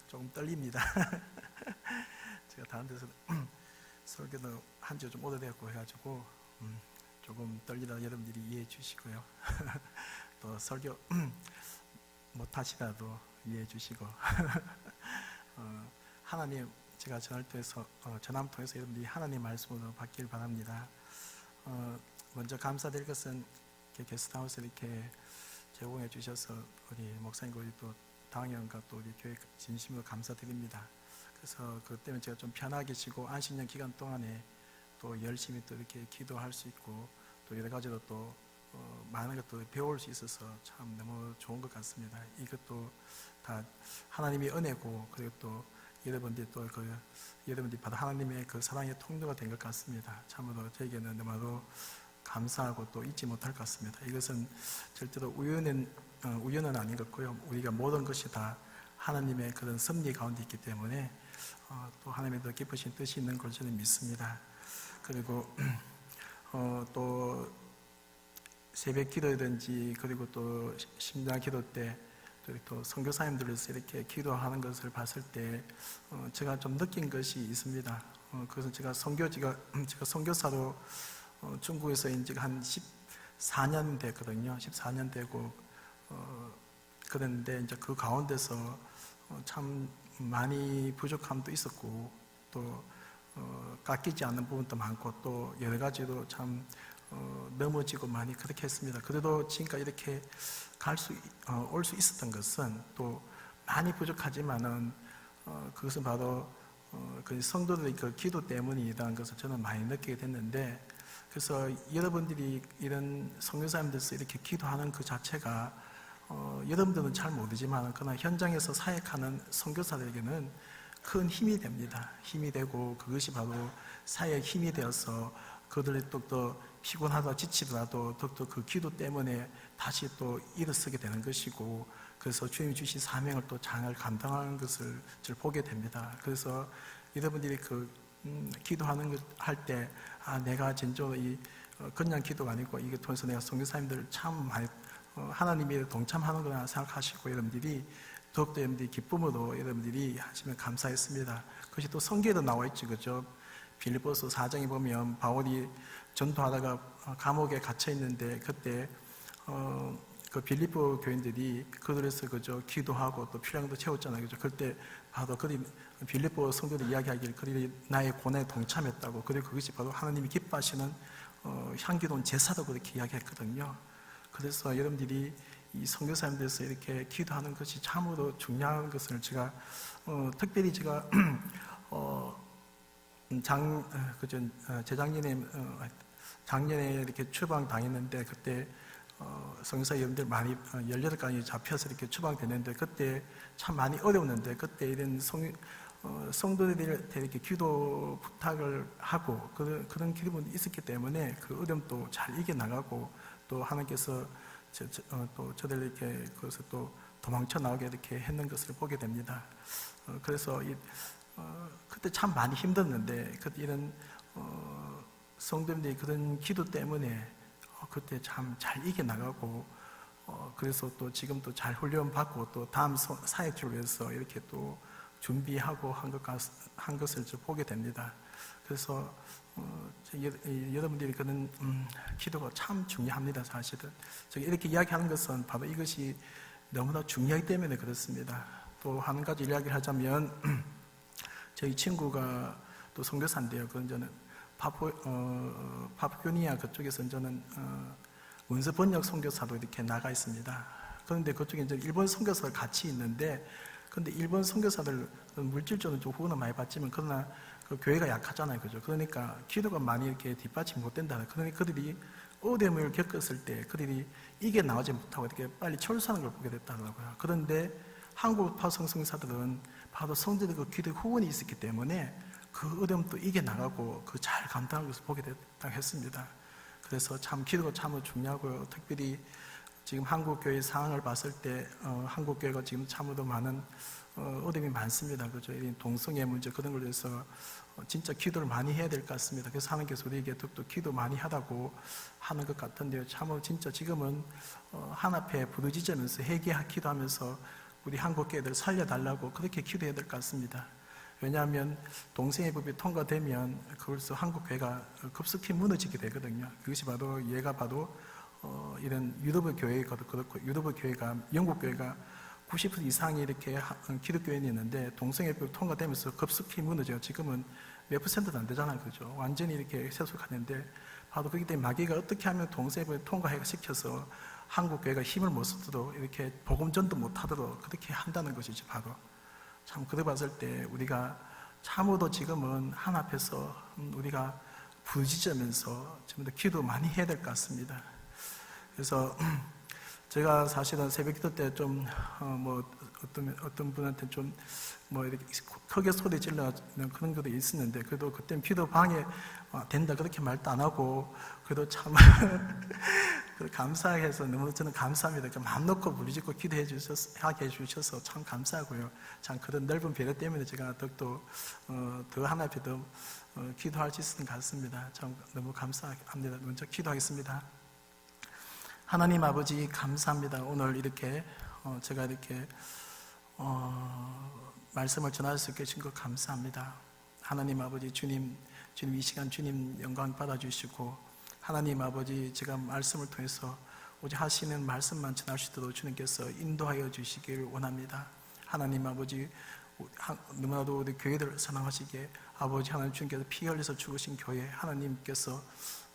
조금 떨립니다. 제가 다른 데서 설교도 한 지 좀 오래되었고 해가지고 조금 떨리다 여러분들이 이해해 주시고요. 또 설교 못하시라도 이해해 주시고 하나님, 제가 전화를 통해서 전함 통해서 여러분들이 하나님 말씀으로 받길 바랍니다. 먼저 감사드릴 것은 게스트하우스 이렇게 제공해 주셔서 우리 목사님과 우리 또 당회원과 또 우리 교회 진심으로 감사드립니다. 그래서 그것 때문에 제가 좀 편하게 쉬고 안식년 기간 동안에 또 열심히 또 이렇게 기도할 수 있고 또 여러 가지로 또 많은 것도 배울 수 있어서 참 너무 좋은 것 같습니다. 이것도 다 하나님의 은혜고, 그리고 또 여러분들이 또 여러분들이 받아 하나님의 그 사랑의 통로가 된 것 같습니다. 참으로 저에게는 너무나도 감사하고 또 잊지 못할 것 같습니다. 이것은 절대로 우연은 아닌 것 같고요. 우리가 모든 것이 다 하나님의 그런 섭리 가운데 있기 때문에 또 하나님의 더 깊으신 뜻이 있는 걸 저는 믿습니다. 그리고 또 새벽 기도든지, 그리고 또 심장 기도 때 또 선교사님들로서 이렇게 기도하는 것을 봤을 때 제가 좀 느낀 것이 있습니다. 그것은 제가 선교사로 중국에서 이제 한 14년 됐거든요. 14년 되고 그랬는데 이제 그 가운데서 참 많이 부족함도 있었고 또 깎이지 않는 부분도 많고 또 여러 가지로 참 넘어지고 많이 그렇게 했습니다. 그래도 지금까지 이렇게 올 수 있었던 것은 또 많이 부족하지만은 그것은 바로 그 성도들의 그 기도 때문이라는 것을 저는 많이 느끼게 됐는데, 그래서 여러분들이 이런 선교사님들께서 이렇게 기도하는 그 자체가 여러분들은 잘 모르지만 그러나 현장에서 사역하는 선교사들에게는 큰 힘이 됩니다. 힘이 되고 그것이 바로 사역의 힘이 되어서 그들이 또 피곤하다 지치더라도 더욱더 그 기도 때문에 다시 또 일어서게 되는 것이고, 그래서 주님이 주신 사명을 또 잘 감당하는 것을 보게 됩니다. 그래서 여러분들이 기도하는 것 할 때 내가 진짜로 그냥 기도가 아니고 이게 통해서 내가 선교사님들을 참 많이 하나님이 동참하는구나 생각하시고 여러분들이 더욱더 여러분들이 기쁨으로 여러분들이 하시면 감사했습니다. 그것이 또 성경에도 나와 있죠, 그죠? 빌립보서 4장에 보면 바울이 전도하다가 감옥에 갇혀 있는데 그때 그 빌립보 교인들이 그들에서 그저 기도하고 또 필요한 도 채웠잖아요, 그죠? 그때 바로 빌립보 성도들이 이야기하기를 그들이 나의 고난에 동참했다고, 그리고 그것이 바로 하나님이 기뻐하시는 향기로운 제사도 그렇게 이야기했거든요. 그래서 여러분들이 이 선교사님들에서 이렇게 기도하는 것이 참으로 중요한 것을 제가 특별히 제가 작년에 이렇게 추방 당했는데 그때 선교사 여러분들 많이 18강이 잡혀서 이렇게 추방됐는데 그때 참 많이 어려웠는데 그때 이런 성도들한테 이렇게 기도 부탁을 하고 그런 기도분이 있었기 때문에 그 어려움도 잘 이겨나가고 또 하나님께서 또 저들 이렇게 그것을 또 도망쳐 나오게 이렇게 했는 것을 보게 됩니다. 그래서 그때 참 많이 힘들었는데 그때 이런 성도님들이 그런 기도 때문에 그때 참 잘 이겨나가고 그래서 또 지금 또 잘 훈련 받고 또 다음 사역을 위해서 이렇게 또 준비하고 한 것을 보게 됩니다. 그래서 여러분들이 그런 기도가 참 중요합니다. 사실은 제가 이렇게 이야기하는 것은 바로 이것이 너무나 중요하기 때문에 그렇습니다. 또 한 가지 이야기를 하자면 저희 친구가 또 선교사인데요. 그건 저는 파푸니아 그쪽에서 저는 원서 번역 선교사로 이렇게 나가 있습니다. 그런데 그쪽에 이제 일본 선교사가 같이 있는데, 근데 일본 선교사들 물질적으로 좀 후원을 많이 받지만 그러나 그 교회가 약하잖아요, 그죠? 그러니까 기도가 많이 이렇게 뒷받침 못 된다. 그러니까 그들이 어려움을 겪었을 때 그들이 이게 나오지 못하고 이렇게 빨리 철수하는 걸 보게 됐다고요. 그런데 한국파 성성사들은 바로 성도들의 그 기도 후원이 있었기 때문에 그 어려움도 이겨나가고 그 잘 감당하는 것을 보게 됐다고 했습니다. 그래서 참 기도가 참 중요하고요. 특별히 지금 한국교회 상황을 봤을 때 한국교회가 지금 참으로 많은 어려움이 많습니다. 그죠? 동성애 문제 그런 걸 위해서 진짜 기도를 많이 해야 될 것 같습니다. 그래서 하나님께서 우리에게 더욱더 기도 많이 하다고 하는 것 같은데요. 참으로 진짜 지금은 하나님께 부르짖으면서 회개하 기도하면서 우리 한국 교회들 살려달라고 그렇게 기도해야 될 것 같습니다. 왜냐하면 동성애 법이 통과되면 그걸서 한국 교회가 급속히 무너지게 되거든요. 그것이 바로 얘가 봐도 이런 유럽의 교회가 그렇고, 유럽의 교회가, 영국 교회가 90% 이상이 이렇게 기독교인이 있는데 동성애법 통과되면서 급속히 무너져요. 지금은 몇 퍼센트도 안 되잖아요. 그죠? 완전히 이렇게 세속하는데, 바로 그렇기 때문에 마귀가 어떻게 하면 동성애법을 통과시켜서 한국 교회가 힘을 못 쓰도록, 이렇게 복음전도 못 하도록 그렇게 한다는 것이죠. 바로 참 그래 봤을 때 우리가 참으로 지금은 하나 앞에서 우리가 부르짖으면서 좀 더 기도 많이 해야 될 것 같습니다. 그래서 제가 사실은 새벽 기도 때 좀 어떤 분한테 좀 이렇게 크게 소리 질러는 그런 것도 있었는데, 그래도 그때는 기도 방해 된다 그렇게 말도 안 하고, 그래도 참 감사해서 너무 저는 감사합니다. 마음 놓고 부르짖고 기도해 하게 해주셔서 참 감사하고요. 참 그런 넓은 배려 때문에 제가 더욱더 더 하나 앞에 더 기도할 수 있는 것 같습니다. 참 너무 감사합니다. 먼저 기도하겠습니다. 하나님 아버지 감사합니다. 오늘 이렇게 제가 이렇게 말씀을 전할 수 있게 해주신 것 감사합니다. 하나님 아버지 주님 이 시간 주님 영광 받아주시고, 하나님 아버지 제가 말씀을 통해서 오직 하시는 말씀만 전할 수 있도록 주님께서 인도하여 주시기를 원합니다. 하나님 아버지 너무나도 우리 교회를 사랑하시기에 아버지 하나님 주님께서 피 흘려서 죽으신 교회, 하나님께서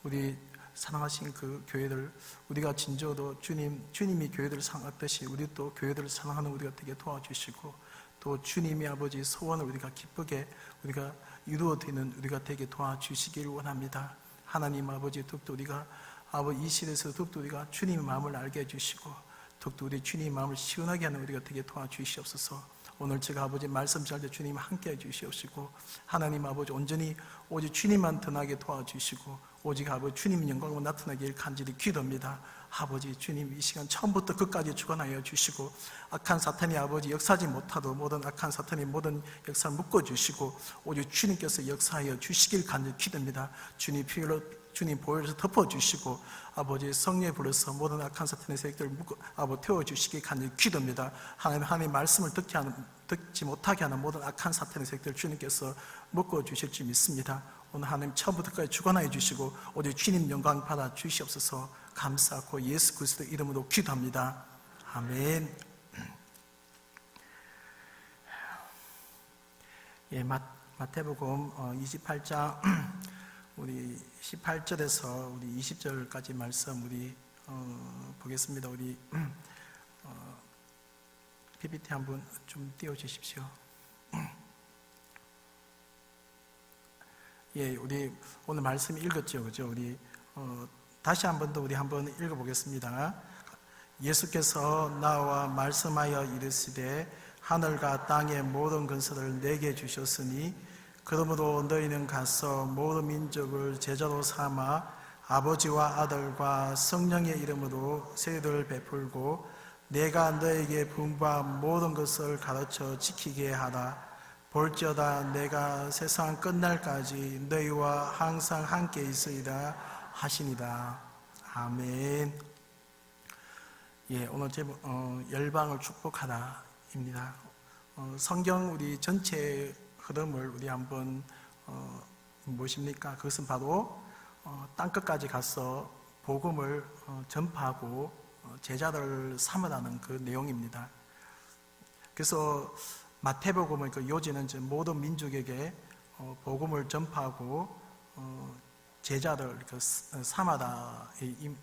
우리 사랑하신 그 교회들, 우리가 진정으로 주님이 교회들을 사랑하듯이 우리 또 교회들을 사랑하는 우리가 되게 도와주시고, 또 주님이 아버지 소원을 우리가 기쁘게 우리가 이루어드리는 우리가 되게 도와주시기를 원합니다. 하나님 아버지 더욱더 우리가 아버지 이 시대에서 더욱더 우리가 주님의 마음을 알게 해주시고, 더욱더 우리 주님의 마음을 시원하게 하는 우리가 되게 도와주시옵소서. 오늘 제가 아버지 말씀 전할 때 주님 함께 해주시옵시고, 하나님 아버지 온전히 오직 주님만 드러나게 도와주시고, 오직 아버지 주님 영광으로 나타나길 간절히 기도합니다. 아버지 주님 이 시간 처음부터 끝까지 주관하여 주시고, 악한 사탄이 아버지 역사하지 못하도록 모든 악한 사탄이 모든 역사를 묶어주시고, 오직 주님께서 역사하여 주시길 간절히 기도합니다. 주님 피로 주님 보혈에서 덮어주시고, 아버지 성령에 불러서 모든 악한 사탄의 세력들을 아버지 태워주시기 간절히 기도합니다. 하나님 말씀을 듣지 못하게 하는 모든 악한 사탄의 세력들을 주님께서 묶어주실 줄 믿습니다. 오늘 하나님 처음부터까지 주관하여 주시고 오직 주님 영광 받아 주시옵소서. 감사하고 예수 그리스도 이름으로 기도합니다. 아멘. 예, 마태복음 28장 우리 18절에서 우리 20절까지 말씀 우리 보겠습니다. 우리 PPT 한번 좀 띄워주십시오. 예, 우리 오늘 말씀 읽었죠, 그죠? 우리 다시 한 번 더 우리 한번 읽어보겠습니다. 예수께서 나와 말씀하여 이르시되 하늘과 땅의 모든 근서를 내게 주셨으니 그러므로 너희는 가서 모든 민족을 제자로 삼아 아버지와 아들과 성령의 이름으로 세례를 베풀고 내가 너에게 분부한 모든 것을 가르쳐 지키게 하라. 볼지어다 내가 세상 끝날까지 너희와 항상 함께 있으리라 하시니라. 아멘. 예, 오늘 제목 열방을 축복하라입니다. 성경 우리 전체 흐름을 우리 한번 무엇입니까? 그것은 바로 땅끝까지 가서 복음을 전파하고 제자들을 삼으라는 그 내용입니다. 그래서 마태복음의 그 요지는 모든 민족에게 복음을 전파하고 제자들 삼아라의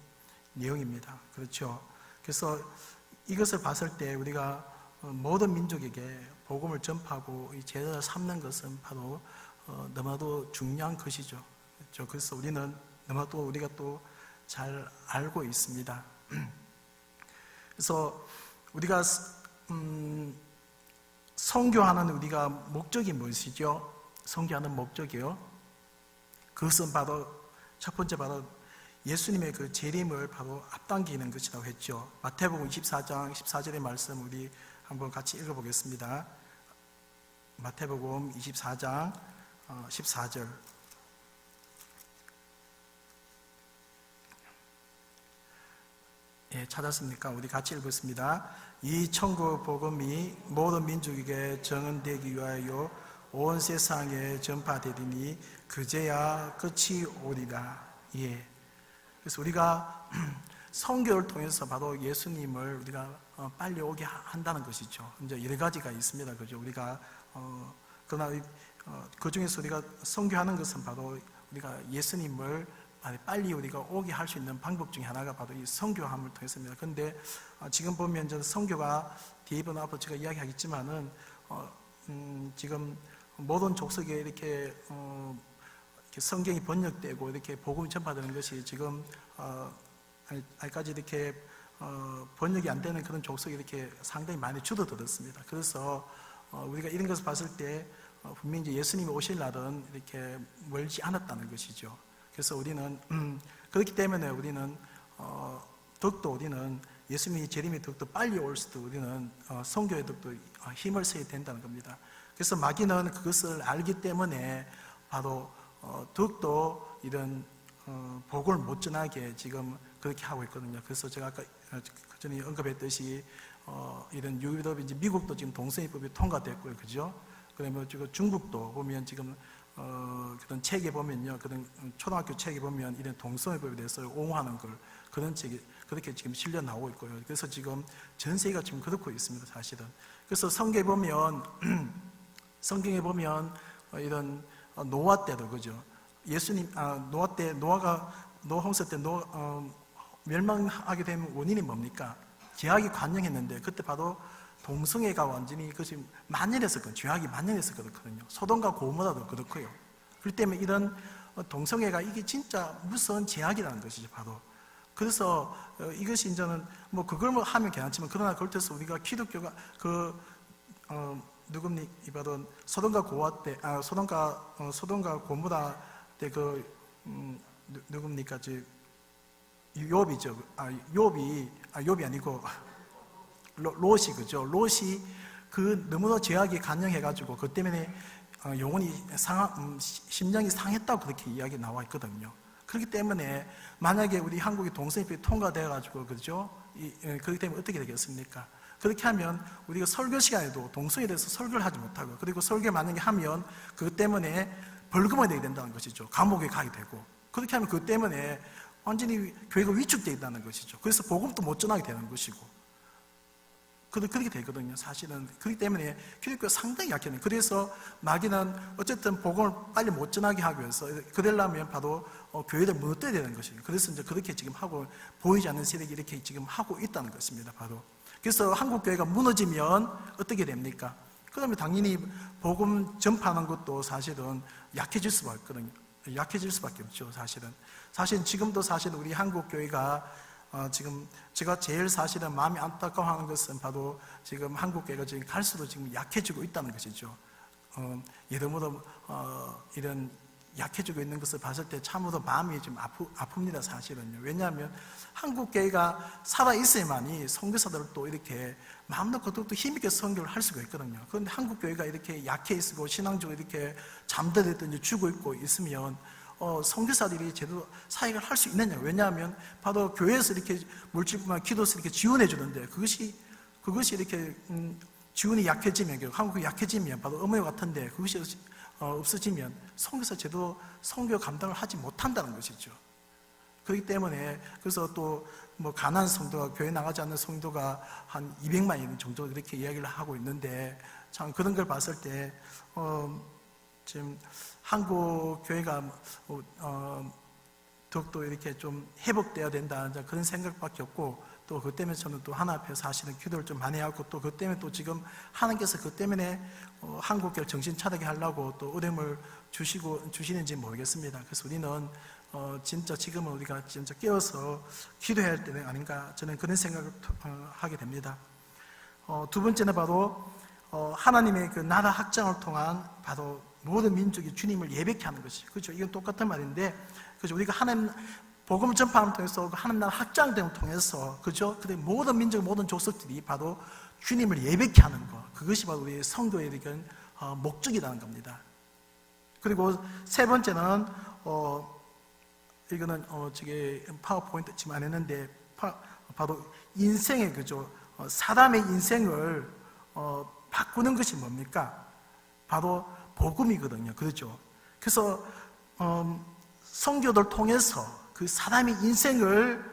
내용입니다. 그렇죠? 그래서 이것을 봤을 때 우리가 모든 민족에게 복음을 전파하고 이 제자를 삼는 것은 바로 너무나도 중요한 것이죠. 그렇죠? 그래서 우리는 너무나도 우리가 또 잘 알고 있습니다. 그래서 우리가 선교하는 우리가 목적이 무엇이죠? 선교하는 목적이요. 그것은 바로 첫 번째 바로 예수님의 그 재림을 바로 앞당기는 것이라고 했죠. 마태복음 24장 14절의 말씀 우리 한번 같이 읽어보겠습니다. 마태복음 24장 14절. 예, 네, 찾았습니까? 우리 같이 읽겠습니다. 이 천국 복음이 모든 민족에게 전언되기 위하여 온 세상에 전파되리니 그제야 끝이 오리라. 예. 그래서 우리가 선교를 통해서 바로 예수님을 우리가 빨리 오게 한다는 것이죠. 이제 여러 가지가 있습니다. 그죠? 우리가 그러나 그 중에서 우리가 선교하는 것은 바로 우리가 예수님을 빨리 우리가 오게 할 수 있는 방법 중에 하나가 바로 이 선교함을 통해서입니다. 그런데 지금 보면 저는 선교가 뒤에는 앞으로 제가 이야기하겠지만은 지금 모든 족속에 이렇게 성경이 번역되고 이렇게 복음이 전파되는 것이 지금 아직까지 이렇게 번역이 안 되는 그런 족속이 이렇게 상당히 많이 줄어들었습니다. 그래서 우리가 이런 것을 봤을 때 분명히 이제 예수님이 오실 날은 이렇게 멀지 않았다는 것이죠. 그래서 우리는 그렇기 때문에 우리는 더욱더 우리는 예수님이 재림이 더욱더 빨리 올 수도 우리는 선교에 더욱더 힘을 써야 된다는 겁니다. 그래서 마귀는 그것을 알기 때문에 바로 더욱더 이런 복음을 못 전하게 지금 그렇게 하고 있거든요. 그래서 제가 아까 전에 언급했듯이 이런 유럽인지 미국도 지금 동성애법이 통과됐고요, 그죠? 그러면 지금 중국도 보면 지금 그런 책에 보면요, 그런 초등학교 책에 보면 이런 동성애법에 대해서 옹호하는 걸 그런 책이 그렇게 지금 실려 나오고 있고요. 그래서 지금 전 세계가 지금 그렇고 있습니다, 사실은. 그래서 성경에 보면 이런 노아 때도 그죠? 예수님 노아 때 노아 홍수 때 멸망하게 된 원인이 뭡니까? 죄악이 관영했는데 그때 바로 동성애가 완전히 그것이 만연했었거든요. 죄악이 만연했었거든요. 소돔과 고모라도 그렇고요. 그렇기 때문에 이런 동성애가 이게 진짜 무서운 죄악이라는 것이죠, 바로. 그래서 이것이 이제는 뭐 그걸 뭐 하면 괜찮지만 그러나 그걸 통해서 우리가 기독교가 이바던 소돔과 고모라 때 누굽니까? 욥이죠. 욥이 아니고 롯이 그죠? 롯이 너무나 죄악이 간영해가지고 그 때문에 영혼이 심령이 상했다고 그렇게 이야기 나와 있거든요. 그렇기 때문에 만약에 우리 한국이 동성애법이 통과돼가지고 그죠? 그렇기 때문에 어떻게 되겠습니까? 그렇게 하면 우리가 설교 시간에도 동성애에 대해서 설교를 하지 못하고 그리고 설교 만약에 하면 그것 때문에 벌금을 내게 된다는 것이죠. 감옥에 가게 되고 그렇게 하면 그것 때문에 완전히 교회가 위축되어 있다는 것이죠. 그래서 복음도 못 전하게 되는 것이고 그렇게 되거든요, 사실은. 그렇기 때문에 기독교가 상당히 약해요. 그래서 마귀는 어쨌든 복음을 빨리 못 전하게 하기 위해서 그러려면 바로 교회를 무너뜨려야 되는 것이에요. 그래서 이제 그렇게 지금 하고 보이지 않는 세력이 이렇게 지금 하고 있다는 것입니다, 바로. 그래서 한국 교회가 무너지면 어떻게 됩니까? 그러면 당연히 복음 전파하는 것도 사실은 약해질 수밖에 없거든요. 약해질 수밖에 없죠, 사실은. 사실 지금도 사실 우리 한국 교회가 지금 제가 제일 사실은 마음이 안타까워하는 것은 바로 지금 한국 교회가 지금 갈수록 지금 약해지고 있다는 것이죠. 여러모로 이런 약해지고 있는 것을 봤을 때 참으로 마음이 좀 아픕니다, 사실은요. 왜냐하면 한국 교회가 살아 있어야만이 선교사들도 이렇게 마음 놓고 더욱더 힘있게 선교를 할 수가 있거든요. 그런데 한국 교회가 이렇게 약해 있고 신앙적으로 이렇게 잠들었든지 죽어 있고 있으면 선교사들이 제대로 사역을 할 수 있느냐? 왜냐하면 바로 교회에서 이렇게 물질뿐만 기도해서 이렇게 지원해 주는데 그것이 이렇게 지원이 약해지면 한국이 약해지면 바로 어머니 같은데 그것이 없어지면 선교사 제대로 선교 감당을 하지 못한다는 것이죠. 그렇기 때문에 그래서 또 뭐 가난한 성도가 교회 나가지 않는 성도가 한 200만인 정도 이렇게 이야기를 하고 있는데 참 그런 걸 봤을 때 지금 한국 교회가 더욱더 이렇게 좀 회복되어야 된다 그런 생각밖에 없고 또 그 때문에 저는 또 하나 앞에 사실은 기도를 좀 많이 하고 또 그 때문에 또 지금 하나님께서 그 때문에 한국 교회 정신 차리게 하려고 또 어려움을 주시는지 모르겠습니다. 그래서 우리는 진짜 지금은 우리가 진짜 깨어서 기도해야 할 때는 아닌가 저는 그런 생각을 하게 됩니다. 두 번째는 바로 하나님의 그 나라 확장을 통한 바로 모든 민족이 주님을 예배케 하는 것이 그렇죠. 이건 똑같은 말인데 그렇죠. 우리가 하나님 복음을 전파함을 통해서 하나님 나라 확장됨을 통해서 그렇죠. 근데 모든 민족 모든 족속들이 바로 주님을 예배케 하는 것 그것이 바로 우리의 성도의 목적이라는 겁니다. 그리고 세 번째는 이거는 저게 파워포인트 지금 안 했는데 바로 인생의 그죠? 사람의 인생을 바꾸는 것이 뭡니까? 바로 복음이거든요. 그렇죠? 그래서 선교를 통해서 그 사람의 인생을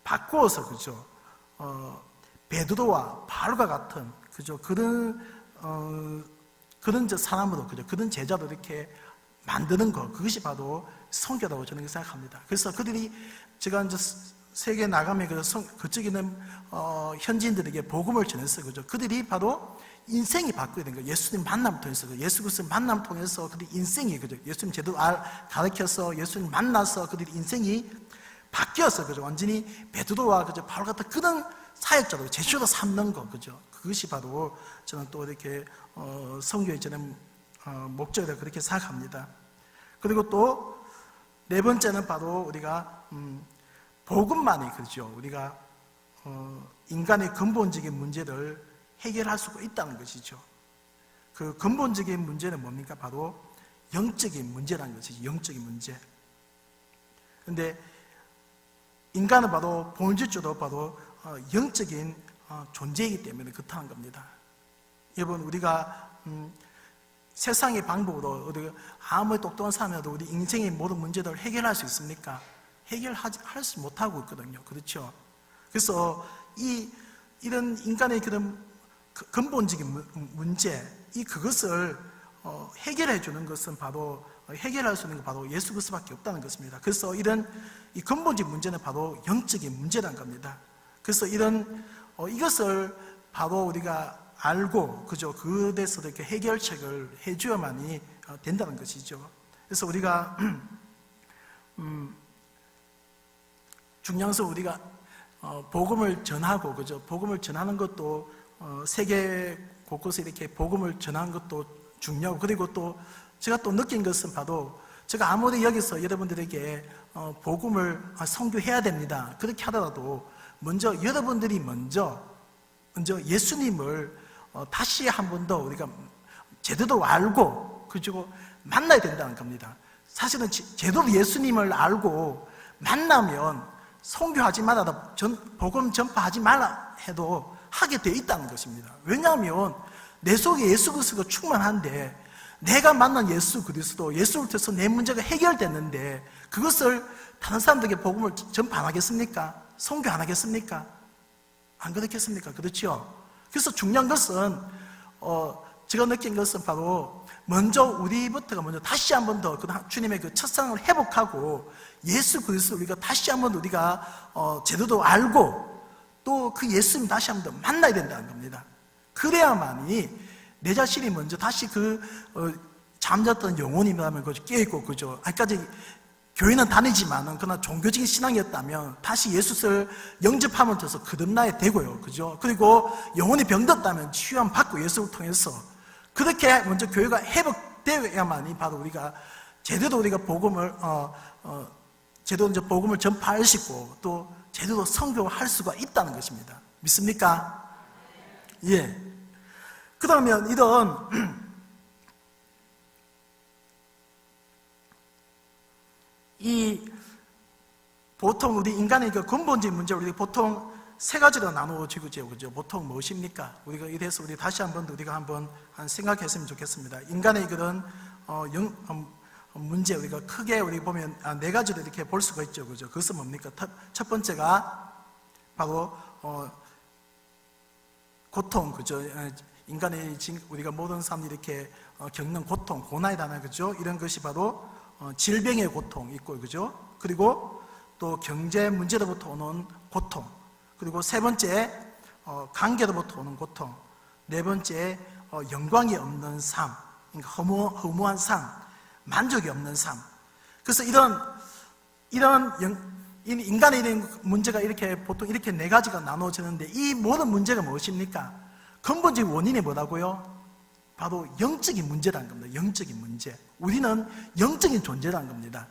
바꾸어서 그죠? 베드로와 바울과 같은 그죠? 그런 사람으로 그죠? 그런 제자로 이렇게 만드는 것, 그것이 바로 선교라고 저는 생각합니다. 그래서 그들이 제가 이제 세계에 나가면 그쪽에 있는 현지인들에게 복음을 전했어요. 그죠? 그들이 바로 인생이 바뀌게 된 거예요. 예수님 만남을 통해서, 예수 그리스도 만남을 통해서 그들이 인생이 그죠? 예수님 제대로 가르쳐서 예수님 만나서 그들이 인생이 바뀌었어요. 그죠? 완전히 베드로와 그죠? 바울 같은 그런 사역자로 제자로 삼는 거, 그죠? 그것이 바로 저는 또 이렇게 선교의 저는 목적이라고 그렇게 생각합니다. 그리고 또 네 번째는 바로 우리가 복음만이 그죠? 우리가 인간의 근본적인 문제를 해결할 수가 있다는 것이죠. 그 근본적인 문제는 뭡니까? 바로 영적인 문제라는 것이죠. 영적인 문제. 그런데 인간은 바로 본질적으로 바로 영적인 존재이기 때문에 그렇다는 겁니다. 여러분, 우리가 세상의 방법으로 아무리 똑똑한 사람이라도 우리 인생의 모든 문제들을 해결할 수 있습니까? 해결하지 못하고 있거든요. 그렇죠? 그래서 이런 인간의 그런 근본적인 문제, 그것을 해결해 주는 것은 바로 해결할 수 있는 건 바로 예수 그리스도밖에 없다는 것입니다. 그래서 이런 이 근본적인 문제는 바로 영적인 문제라는 겁니다. 그래서 이것을 바로 우리가 알고 그죠? 그에서 이렇게 해결책을 해줘야만이 된다는 것이죠. 그래서 우리가 중요한 것은 우리가 복음을 전하고 그죠? 복음을 전하는 것도 세계 곳곳에 이렇게 복음을 전하는 것도 중요하고, 그리고 또 제가 또 느낀 것은 바로 제가 아무리 여기서 여러분들에게 복음을 선교해야 됩니다 그렇게 하더라도 여러분들이 먼저 예수님을 다시 한 번 더 우리가 제대로 알고 그리고 만나야 된다는 겁니다. 사실은 제대로 예수님을 알고 만나면 선교하지 말아도 복음 전파하지 말라 해도 하게 돼 있다는 것입니다. 왜냐하면 내 속에 예수 그리스도가 충만한데, 내가 만난 예수 그리스도, 예수를 통해서 내 문제가 해결됐는데 그것을 다른 사람들에게 복음을 전파 안 하겠습니까? 선교 안 하겠습니까? 안 그렇겠습니까? 그렇죠? 그래서 중요한 것은 제가 느낀 것은 바로 먼저 우리부터가 먼저 다시 한 번 더 주님의 그 첫사랑을 회복하고 예수 그리스도 우리가 다시 한 번 우리가 제대로 알고 또 그 예수님 다시 한 번 더 만나야 된다는 겁니다. 그래야만이 내 자신이 먼저 다시 잠잤던 영혼이라면 깨어있고 그죠? 아직까지 교회는 다니지만은 그러나 종교적인 신앙이었다면 다시 예수를 영접함을 통해서 거듭나야 되고요, 그죠? 그리고 영혼이 병들었다면 치유함 받고 예수를 통해서 그렇게 먼저 교회가 회복되어야만이 바로 우리가 제대로 우리가 복음을 제대로 이제 복음을 전파할 수 있고 또 제대로 선교할 수가 있다는 것입니다. 믿습니까? 예. 그러면 이런 보통 우리 인간의 그 근본적인 문제를 우리가 보통 세 가지로 나누어지고 그죠? 보통 무엇입니까? 우리가 이래서 우리 다시 한번 우리가 한번 생각했으면 좋겠습니다. 인간의 그런 문제 우리가 크게 우리 보면 네 가지로 이렇게 볼 수가 있죠, 그죠? 그것은 뭡니까? 첫 번째가 바로 고통, 그죠? 인간의 우리가 모든 사람들이 이렇게 겪는 고통, 고난이라는 그죠? 이런 것이 바로 질병의 고통 있고, 그죠? 그리고 또 경제 문제로부터 오는 고통, 그리고 세 번째 관계로부터 오는 고통, 네 번째 영광이 없는 삶, 그러니까 허무한 삶, 만족이 없는 삶. 그래서 이런 인간의 이런 문제가 이렇게 보통 이렇게 네 가지가 나눠지는데 이 모든 문제가 무엇입니까? 근본적인 원인이 뭐라고요? 바로 영적인 문제라는 겁니다. 영적인 문제. 우리는 영적인 존재라는 겁니다.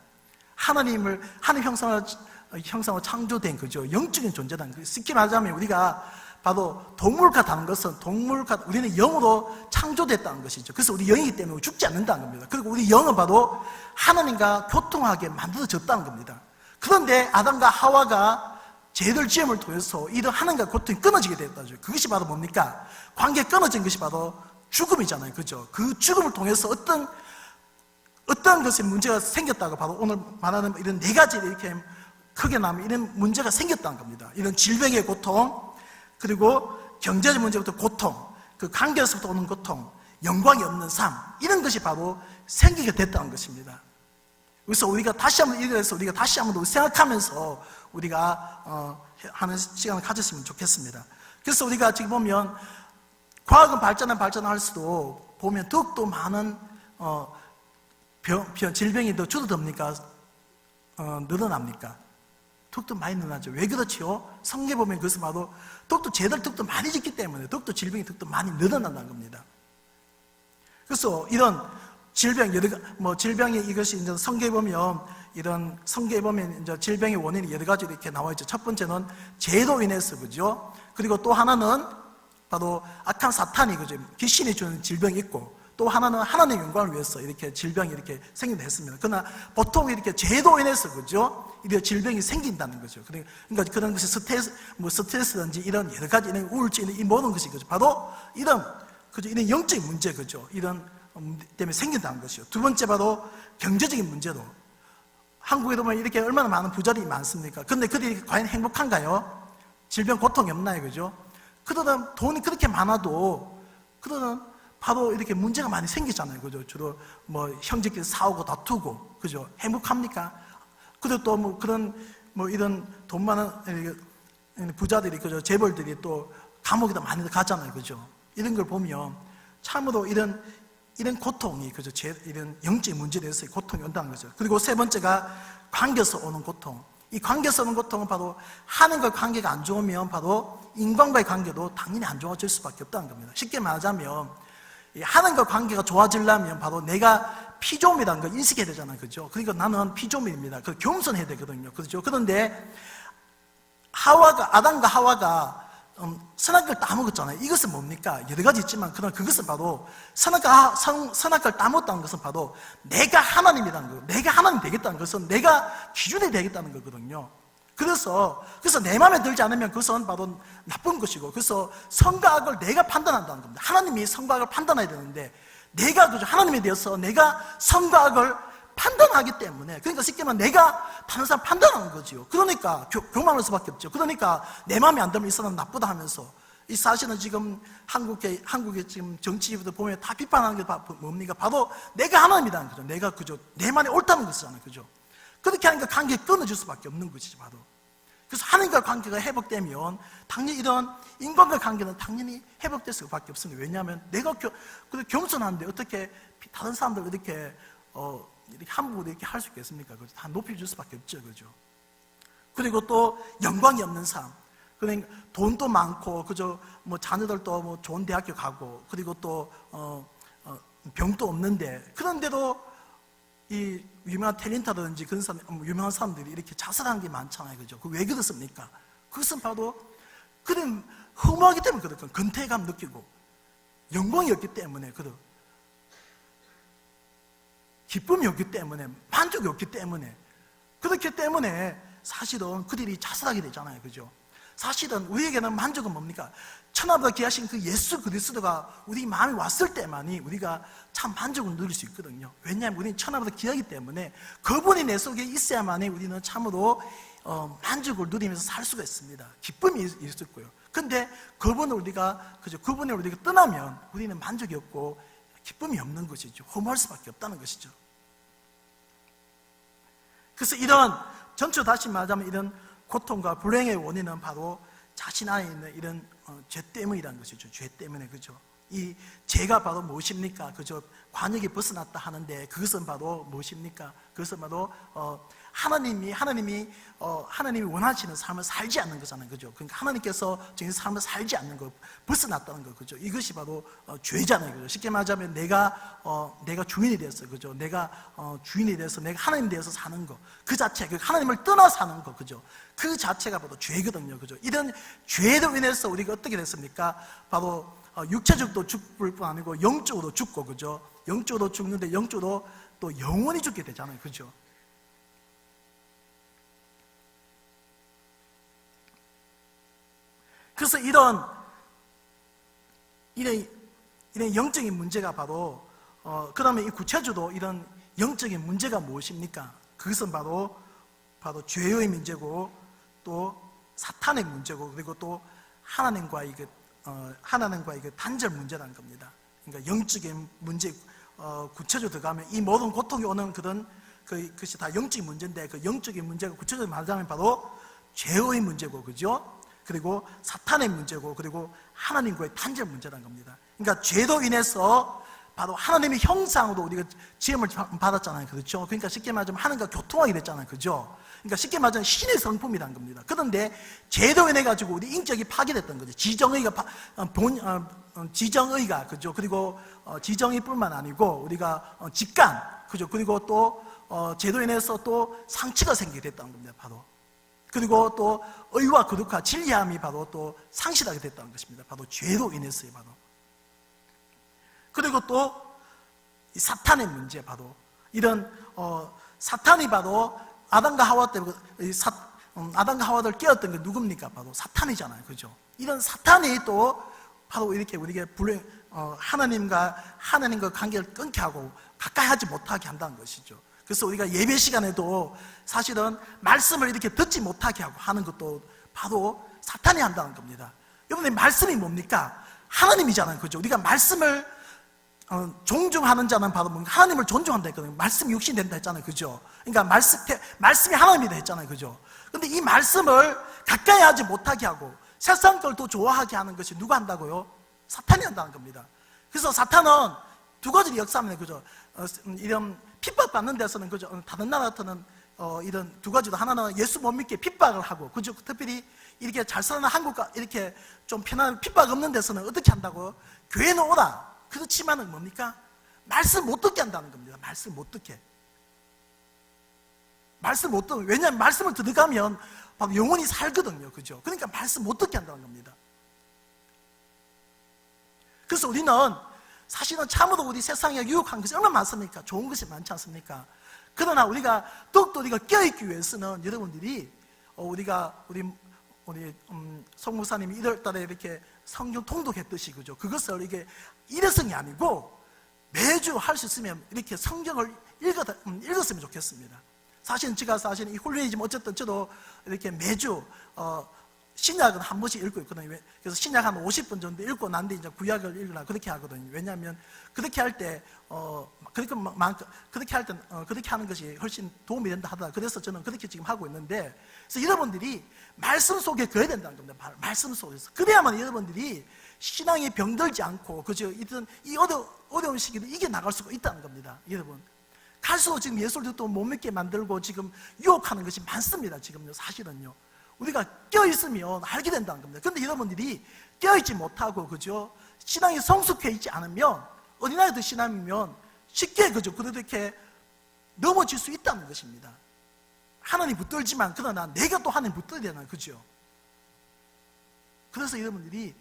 하나님 형상으로 창조된 그죠? 영적인 존재라는 거예요. 쉽게 말하자면 우리가 바로 동물과 다른 것은 우리는 영으로 창조됐다는 것이죠. 그래서 우리 영이기 때문에 죽지 않는다는 겁니다. 그리고 우리 영은 바로 하나님과 교통하게 만들어졌다는 겁니다. 그런데 아담과 하와가 죄들 지음을 통해서 이런 하나님과 고통이 끊어지게 됐다죠. 그것이 바로 뭡니까? 관계가 끊어진 것이 바로 죽음이잖아요. 그죠? 그 죽음을 통해서 어떤 것에 문제가 생겼다고 바로 오늘 말하는 이런 네 가지 이렇게 크게 나면 이런 문제가 생겼다는 겁니다. 이런 질병의 고통, 그리고 경제적 문제부터 고통, 그 관계에서부터 오는 고통, 영광이 없는 삶, 이런 것이 바로 생기게 됐다는 것입니다. 그래서 우리가 다시 한번 이래서 우리가 다시 한번 생각하면서 우리가 하는 시간을 가졌으면 좋겠습니다. 그래서 우리가 지금 보면 과학은 발전할수록 보면 더욱더 많은 질병이 더 줄어듭니까? 늘어납니까? 더욱더 많이 늘어나죠. 왜 그렇지요? 성경에 보면 그것은 바로 더욱더 죄들 더욱더 많이 짓기 때문에 더욱더 질병이 더욱더 많이 늘어난다는 겁니다. 그래서 이런 질병이 이것이 이제 성경에 보면 이제 질병의 원인이 여러 가지 이렇게 나와 있죠. 첫 번째는 죄로 인해서, 그죠? 그리고 또 하나는 바로 악한 사탄이, 그죠? 귀신이 주는 질병이 있고, 또 하나는 하나님의 영광을 위해서 이렇게 질병이 이렇게 생긴다 했습니다. 그러나 보통 이렇게 죄로 인해서, 그죠? 이렇게 질병이 생긴다는 거죠. 그러니까 그런 것이 스트레스든지 이런 여러 가지 이런 우울증, 이 모든 것이, 그죠? 바로 이런 영적인 문제, 그죠? 이런 때문에 생긴다는 것이요. 두 번째 바로 경제적인 문제로. 한국에 보면 이렇게 얼마나 많은 부자들이 많습니까? 근데 그들이 과연 행복한가요? 질병 고통이 없나요? 그죠? 그들은 돈이 그렇게 많아도 그들은 바로 이렇게 문제가 많이 생기잖아요. 그죠? 주로 형제끼리 싸우고 다투고, 그죠? 행복합니까? 그리고 또 이런 돈 많은 부자들이, 그죠? 재벌들이 또 감옥에다 많이 가잖아요. 그죠? 이런 걸 보면 참으로 이런 고통이, 그죠? 이런 영적인 문제에 대해서 고통이 온다는 거죠. 그리고 세 번째가 관계에서 오는 고통. 이 관계에서 오는 고통은 바로 하나님과의 관계가 안 좋으면 바로 인간과의 관계도 당연히 안 좋아질 수밖에 없다는 겁니다. 쉽게 말하자면 하나님과 관계가 좋아지려면 바로 내가 피조물이라는 걸 인식해야 되잖아요. 그죠? 그러니까 나는 피조물입니다. 그 겸손해야 되거든요. 그렇죠? 그런데 아담과 하와가 선악과를 따먹었잖아요. 이것은 뭡니까? 여러 가지 있지만 그것은 바로 선악과를 따먹었다는 것은 바로 내가 하나님이라는 거, 내가 하나님 되겠다는 것은 내가 기준이 되겠다는 거거든요. 그래서 내 마음에 들지 않으면 그것은 바로 나쁜 것이고, 그래서 선과 악을 내가 판단한다는 겁니다. 하나님이 선과 악을 판단해야 되는데 내가, 그죠? 하나님에 대해서 내가 선과 악을 판단하기 때문에, 그러니까 쉽게 말하면 내가 다른 사람 판단하는 거지요. 그러니까 교만할 수밖에 없죠. 그러니까 내 마음에 안 들면 이 사람은 나쁘다 하면서, 이 사실은 지금 한국의 지금 정치부터 보면 다 비판하는 게 뭡니까? 바로 내가 하나님이라는 거죠. 내가, 그죠? 내 말이 옳다는 것이잖아요. 그죠? 그렇게 하니까 관계가 끊어질 수밖에 없는 것이죠. 바로. 그래서 하나님과 관계가 회복되면 당연히 이런 인간과 관계는 당연히 회복될 수밖에 없습니다. 왜냐하면 내가 겸손한데 어떻게 다른 사람들 이렇게 함부로 이렇게 할 수 있겠습니까? 그죠? 다 높여줄 수밖에 없죠. 그죠? 그리고 또 영광이 없는 삶. 그러니까 돈도 많고, 그죠? 자녀들도 좋은 대학교 가고, 그리고 또 병도 없는데, 그런데도 이 유명한 탤런트라든지 그런 사람, 유명한 사람들이 이렇게 자살하는 게 많잖아요. 그죠? 왜 그렇습니까? 그것은 바로 그런 허무하기 때문에 그렇거든요. 근태감 느끼고 영광이 없기 때문에, 기쁨이 없기 때문에, 만족이 없기 때문에, 그렇기 때문에 사실은 그들이 자살하게 되잖아요. 그죠? 사실은 우리에게는 만족은 뭡니까? 천하보다 귀하신 그 예수 그리스도가 우리 마음에 왔을 때만이 우리가 참 만족을 누릴 수 있거든요. 왜냐하면 우리는 천하보다 귀하기 때문에 그분이 내 속에 있어야만이 우리는 참으로 만족을 누리면서 살 수가 있습니다. 기쁨이 있을 거예요. 근데 그분을 우리가 떠나면 우리는 만족이 없고 기쁨이 없는 것이죠. 허무할 수밖에 없다는 것이죠. 그래서 전체로 다시 말하자면 이런 고통과 불행의 원인은 바로 자신 안에 있는 이런 죄 때문이라는 것이죠. 죄 때문에, 그죠? 이 죄가 바로 무엇입니까? 그죠? 관역이 벗어났다 하는데 그것은 바로 무엇입니까? 그것은 바로 하나님이 원하시는 삶을 살지 않는 거잖아요. 그죠? 그러니까 하나님께서 정해진 삶을 살지 않는 거, 벗어났다는 거, 그죠? 이것이 바로 죄잖아요. 그죠? 쉽게 말하자면 내가 주인이 돼서, 그죠? 내가 주인이 돼서 내가 하나님 되어서 사는 거, 그 자체, 하나님을 떠나 사는 거, 그죠? 그 자체가 바로 죄거든요. 그죠? 이런 죄로 인해서 우리가 어떻게 됐습니까? 바로 육체적으로 죽을 뿐 아니고 영적으로 죽고, 그죠? 영적으로 죽는데 영적으로 또 영원히 죽게 되잖아요. 그죠? 그래서 이런 영적인 문제가 바로 그러면 이 구체주도 이런 영적인 문제가 무엇입니까? 그것은 바로 죄의 문제고 또 사탄의 문제고 그리고 또 하나님과의 그 단절 문제라는 겁니다. 그러니까 영적인 문제 구체적으로 들어가면 이 모든 고통이 오는 그것이 다 영적인 문제인데 그 영적인 문제가 구체적으로 말하자면 바로 죄의 문제고 그죠? 그리고 사탄의 문제고 그리고 하나님과의 단절 문제라는 겁니다. 그러니까 죄로 인해서 바로 하나님의 형상으로 우리가 지음을 받았잖아요. 그렇죠? 그러니까 쉽게 말하자면 하나님과 교통하게 됐잖아요. 그죠? 그러니까 쉽게 말하자면 신의 성품이라는 겁니다. 그런데 죄로 인해 가지고 우리 인격이 파괴됐던 거죠. 지정의가 그죠? 그리고 지정의뿐만 아니고 우리가 직관 그죠? 그리고 또 죄로 인해서 또 상처가 생기게 됐다는 겁니다. 바로 그리고 또 의와 거룩과 진리함이 바로 또 상실하게 됐다는 것입니다. 바로 죄로 인해서요. 바로 그리고 또 사탄의 문제 바로 이런 사탄이 바로 아담과 하와 때 아담과 하와를 깨웠던 게 누굽니까? 바로 사탄이잖아요. 그죠? 이런 사탄이 또 바로 이렇게 우리에게 하나님과 관계를 끊게 하고 가까이 하지 못하게 한다는 것이죠. 그래서 우리가 예배 시간에도 사실은 말씀을 이렇게 듣지 못하게 하고 하는 것도 바로 사탄이 한다는 겁니다. 여러분의 말씀이 뭡니까? 하나님이잖아요. 그죠? 우리가 말씀을 존중하는 자는 바로 하나님을 존중한다 했거든요. 말씀이 육신이 된다 했잖아요. 그죠? 그러니까 말씀이 하나님이다 했잖아요. 그죠? 근데 이 말씀을 가까이 하지 못하게 하고 세상 걸 더 좋아하게 하는 것이 누가 한다고요? 사탄이 한다는 겁니다. 그래서 사탄은 두 가지를 역사합니다. 그죠? 이런 핍박받는 데서는 그죠? 다른 나라 같은 이런 두 가지도 하나는 예수 못 믿게 핍박을 하고 그죠? 특별히 이렇게 잘 사는 한국과 이렇게 좀 편한 핍박 없는 데서는 어떻게 한다고요? 교회는 오라. 그렇지만은 뭡니까? 말씀 못 듣게 한다는 겁니다. 말씀 못 듣게. 왜냐하면 말씀을 들어가면 바로 영혼이 살거든요. 그죠? 그러니까 말씀 못 듣게 한다는 겁니다. 그래서 우리는 사실은 참으로 우리 세상에 유혹한 것이 얼마나 많습니까? 좋은 것이 많지 않습니까? 그러나 더욱더 우리가 껴있기 위해서는 여러분들이 우리 송목사님이 1월달에 이렇게 성경 통독했듯이 그죠? 그것을 이게 일회성이 아니고 매주 할 수 있으면 이렇게 성경을 읽었으면 좋겠습니다. 사실은 이 훈련이지만 어쨌든 저도 이렇게 매주 신약은 한 번씩 읽고 있거든요. 그래서 신약 한 50분 정도 읽고 난 뒤에 이제 구약을 읽으라 그렇게 하거든요. 왜냐하면 그렇게 할 때 그렇게 하는 것이 훨씬 도움이 된다 하더라. 그래서 저는 그렇게 지금 하고 있는데, 그래서 여러분들이 말씀 속에 거해야 된다는 겁니다. 말씀 속에서 그래야만 여러분들이 신앙이 병들지 않고 그죠? 이 어려운 시기를 이겨 나갈 수가 있다는 겁니다. 여러분 갈수록 지금 예수를 또 못 믿게 만들고 지금 유혹하는 것이 많습니다. 지금요 사실은요. 우리가 껴있으면 알게 된다는 겁니다. 그런데 여러분들이 껴있지 못하고 그죠? 신앙이 성숙해 있지 않으면 어린아이들 신앙이면 쉽게 그죠? 그래도 이렇게 넘어질 수 있다는 것입니다. 하나님 붙들지만 그러나 내가 또 하나님 붙들어야 되나 그죠? 그래서 여러분들이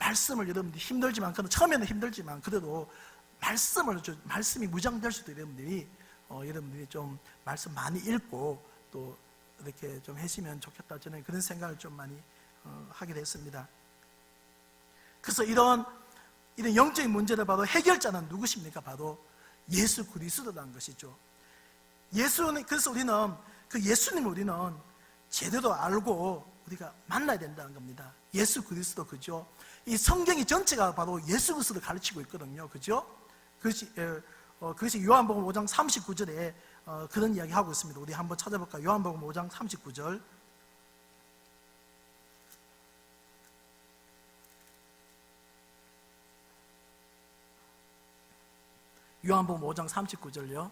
여러분들이 힘들지만 처음에는 힘들지만 그래도 말씀이 무장될 수도 여러분들이 좀 말씀 많이 읽고 또 이렇게 좀 해주시면 좋겠다 저는 그런 생각을 좀 많이 하게 됐습니다. 그래서 이런 영적인 문제를 바로 해결자는 누구십니까? 바로 예수 그리스도라는 것이죠. 그래서 우리는 그 예수님을 우리는 제대로 알고 우리가 만나야 된다는 겁니다. 예수 그리스도 그죠? 이 성경이 전체가 바로 예수 그리스도를 가르치고 있거든요. 그죠? 그것이 요한복음 5장 39절에 그런 이야기 하고 있습니다. 우리 한번 찾아볼까요? 요한복음 5장 39절. 요한복음 5장 39절요.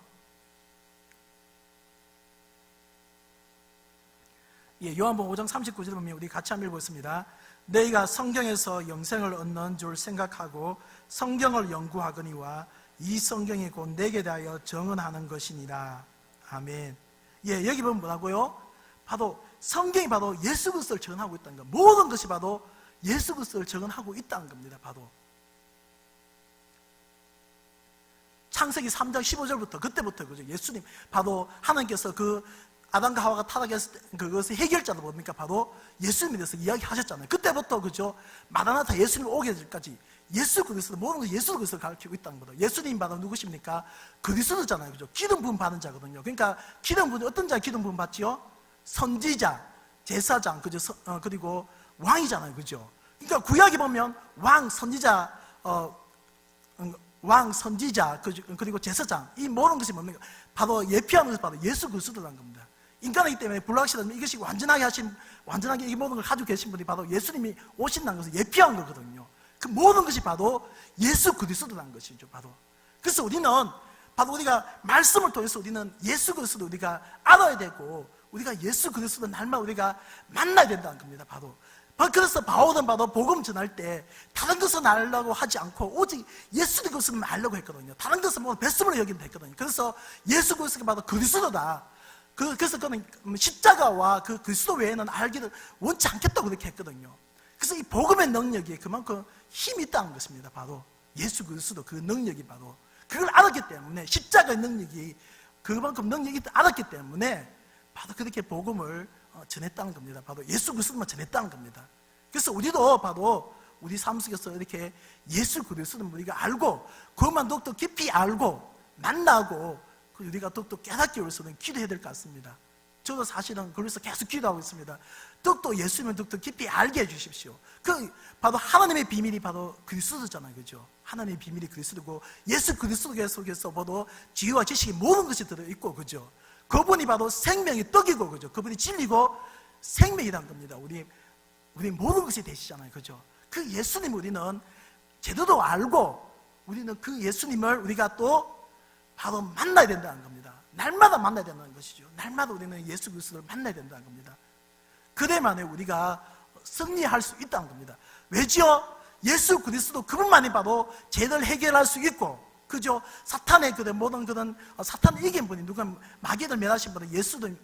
요한복음 5장 39절을 보면 우리 같이 한번 읽어보겠습니다. 너희가 성경에서 영생을 얻는 줄 생각하고 성경을 연구하거니와 이 성경이 곧 내게 대하여 증언하는 것이니라. 아멘. 여기 보면 뭐라고요? 바로 성경이 바로 예수 그리스도를 증언하고 있다는 것. 모든 것이 바로 예수 그리스도를 증언하고 있다는 겁니다. 바로 창세기 3장 15절부터 그때부터 그죠? 예수님 바로 하나님께서 그 아담과 하와가 타락했을 때 그것의 해결자도 뭡니까? 바로 예수님에 대해서 이야기하셨잖아요. 그때부터 그죠? 마라나타 예수님 오게 될까지 예수 그리스도 모든 것 예수 그리스도를 가르치고 있다는 거죠. 예수님 바로 누구십니까? 그리스도잖아요, 그죠? 기름 부음 받은 자거든요. 그러니까 기름 부음 어떤 자 기름 부음 받지요? 선지자, 제사장, 그죠? 그리고 왕이잖아요, 그죠? 그러니까 구약에 보면 왕, 선지자, 왕, 선지자, 그리고 제사장, 이 모든 것이 뭡니까? 바로 예표하는 것이 바로 예수 그리스도라는 겁니다. 인간이기 때문에 불확실하지만 이것이 완전하게 이 모든 걸 가지고 계신 분이 바로 예수님이 오신다는 것을 예표한 거거든요. 그 모든 것이 바로 예수 그리스도라는 것이죠, 바로. 그래서 우리는 바로 우리가 말씀을 통해서 우리는 예수 그리스도를 우리가 알아야 되고, 우리가 예수 그리스도 날마다 우리가 만나야 된다는 겁니다, 바로. 그래서 바울은 바로 복음 전할 때 다른 것을 알려고 하지 않고 오직 예수 그리스도를 알려고 했거든요. 다른 것은 뭐 뱃수으로 여기면 됐거든요. 그래서 예수 그리스도가 바로 그리스도다. 그래서 그는 십자가와 그 그리스도 외에는 알기를 원치 않겠다고 그렇게 했거든요. 그래서 이 복음의 능력이 그만큼 힘이 있다는 것입니다. 바로 예수 그리스도 그 능력이 바로 그걸 알았기 때문에, 십자가의 능력이 그만큼 능력이 알았기 때문에 바로 그렇게 복음을 전했다는 겁니다. 바로 예수 그리스도만 전했다는 겁니다. 그래서 우리도 바로 우리 삶 속에서 이렇게 예수 그리스도를 우리가 알고 그것만 더욱더 깊이 알고 만나고 우리가 더욱더 깨닫기 위해서는 기도해야 될 것 같습니다. 저도 사실은 그래서 계속 기도하고 있습니다. 더욱더 예수님을 더욱더 깊이 알게 해주십시오. 바로 하나님의 비밀이 바로 그리스도잖아요, 그죠? 하나님의 비밀이 그리스도고, 예수 그리스도 속에서 바로 지혜와 지식이 모든 것이 들어있고, 그죠? 그분이 바로 생명의 떡이고, 그죠? 그분이 진리고 생명이란 겁니다. 우리 모든 것이 되시잖아요, 그죠? 그 예수님 우리는 제대로 알고, 우리는 그 예수님을 우리가 또 바로 만나야 된다는 겁니다. 날마다 만나야 된다는 것이죠. 날마다 우리는 예수 그리스도를 만나야 된다는 겁니다. 그래야만 우리가 승리할 수 있다는 겁니다. 왜죠? 예수 그리스도 그분만이 바로 죄를 해결할 수 있고, 그죠? 사탄의 모든 그런 사탄을 이긴 분이 누가 마귀를 멸하신 분은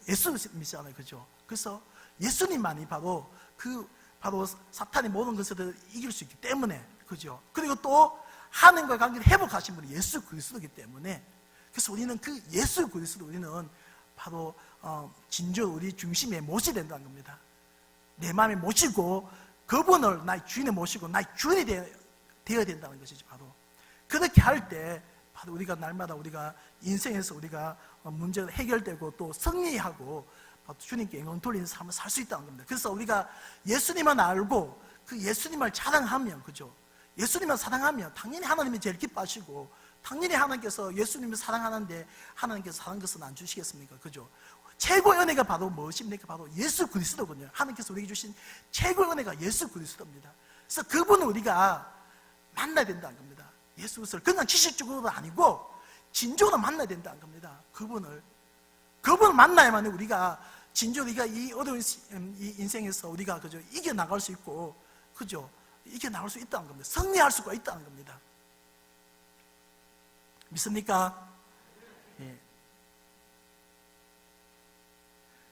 예수님이잖아요, 그죠? 그래서 예수님만이 바로 바로 사탄의 모든 것을 이길 수 있기 때문에, 그죠? 그리고 또 하나님과 관계를 회복하신 분이 예수 그리스도이기 때문에, 그래서 우리는 그 예수 그리스도 우리는 바로 진정 우리 중심에 모셔야 된다는 겁니다. 내 마음에 모시고 그분을 나의 주인에 모시고 나의 주인이 되어야 된다는 것이지. 바로 그렇게 할 때 바로 우리가 날마다 우리가 인생에서 우리가 문제가 해결되고 또 승리하고 주님께 영광 돌리는 삶을 살 수 있다는 겁니다. 그래서 우리가 예수님만 알고 그 예수님을 사랑하면, 그죠? 예수님을 사랑하면 당연히 하나님이 제일 기뻐하시고, 당연히 하나님께서 예수님을 사랑하는데 하나님께서 사랑한 것은 안 주시겠습니까? 그죠? 최고의 은혜가 바로 무엇입니까? 바로 예수 그리스도군요. 하나님께서 우리에게 주신 최고의 은혜가 예수 그리스도입니다. 그래서 그분을 우리가 만나야 된다는 겁니다. 예수 그리스도를 그냥 지식적으로도 아니고 진정으로 만나야 된다는 겁니다. 그분을 만나야만 우리가 진정으로 우리가 이 어려운 이 인생에서 우리가 그죠? 이겨나갈 수 있고, 그죠? 이겨나갈 수 있다는 겁니다. 승리할 수가 있다는 겁니다. 믿습니까? 예.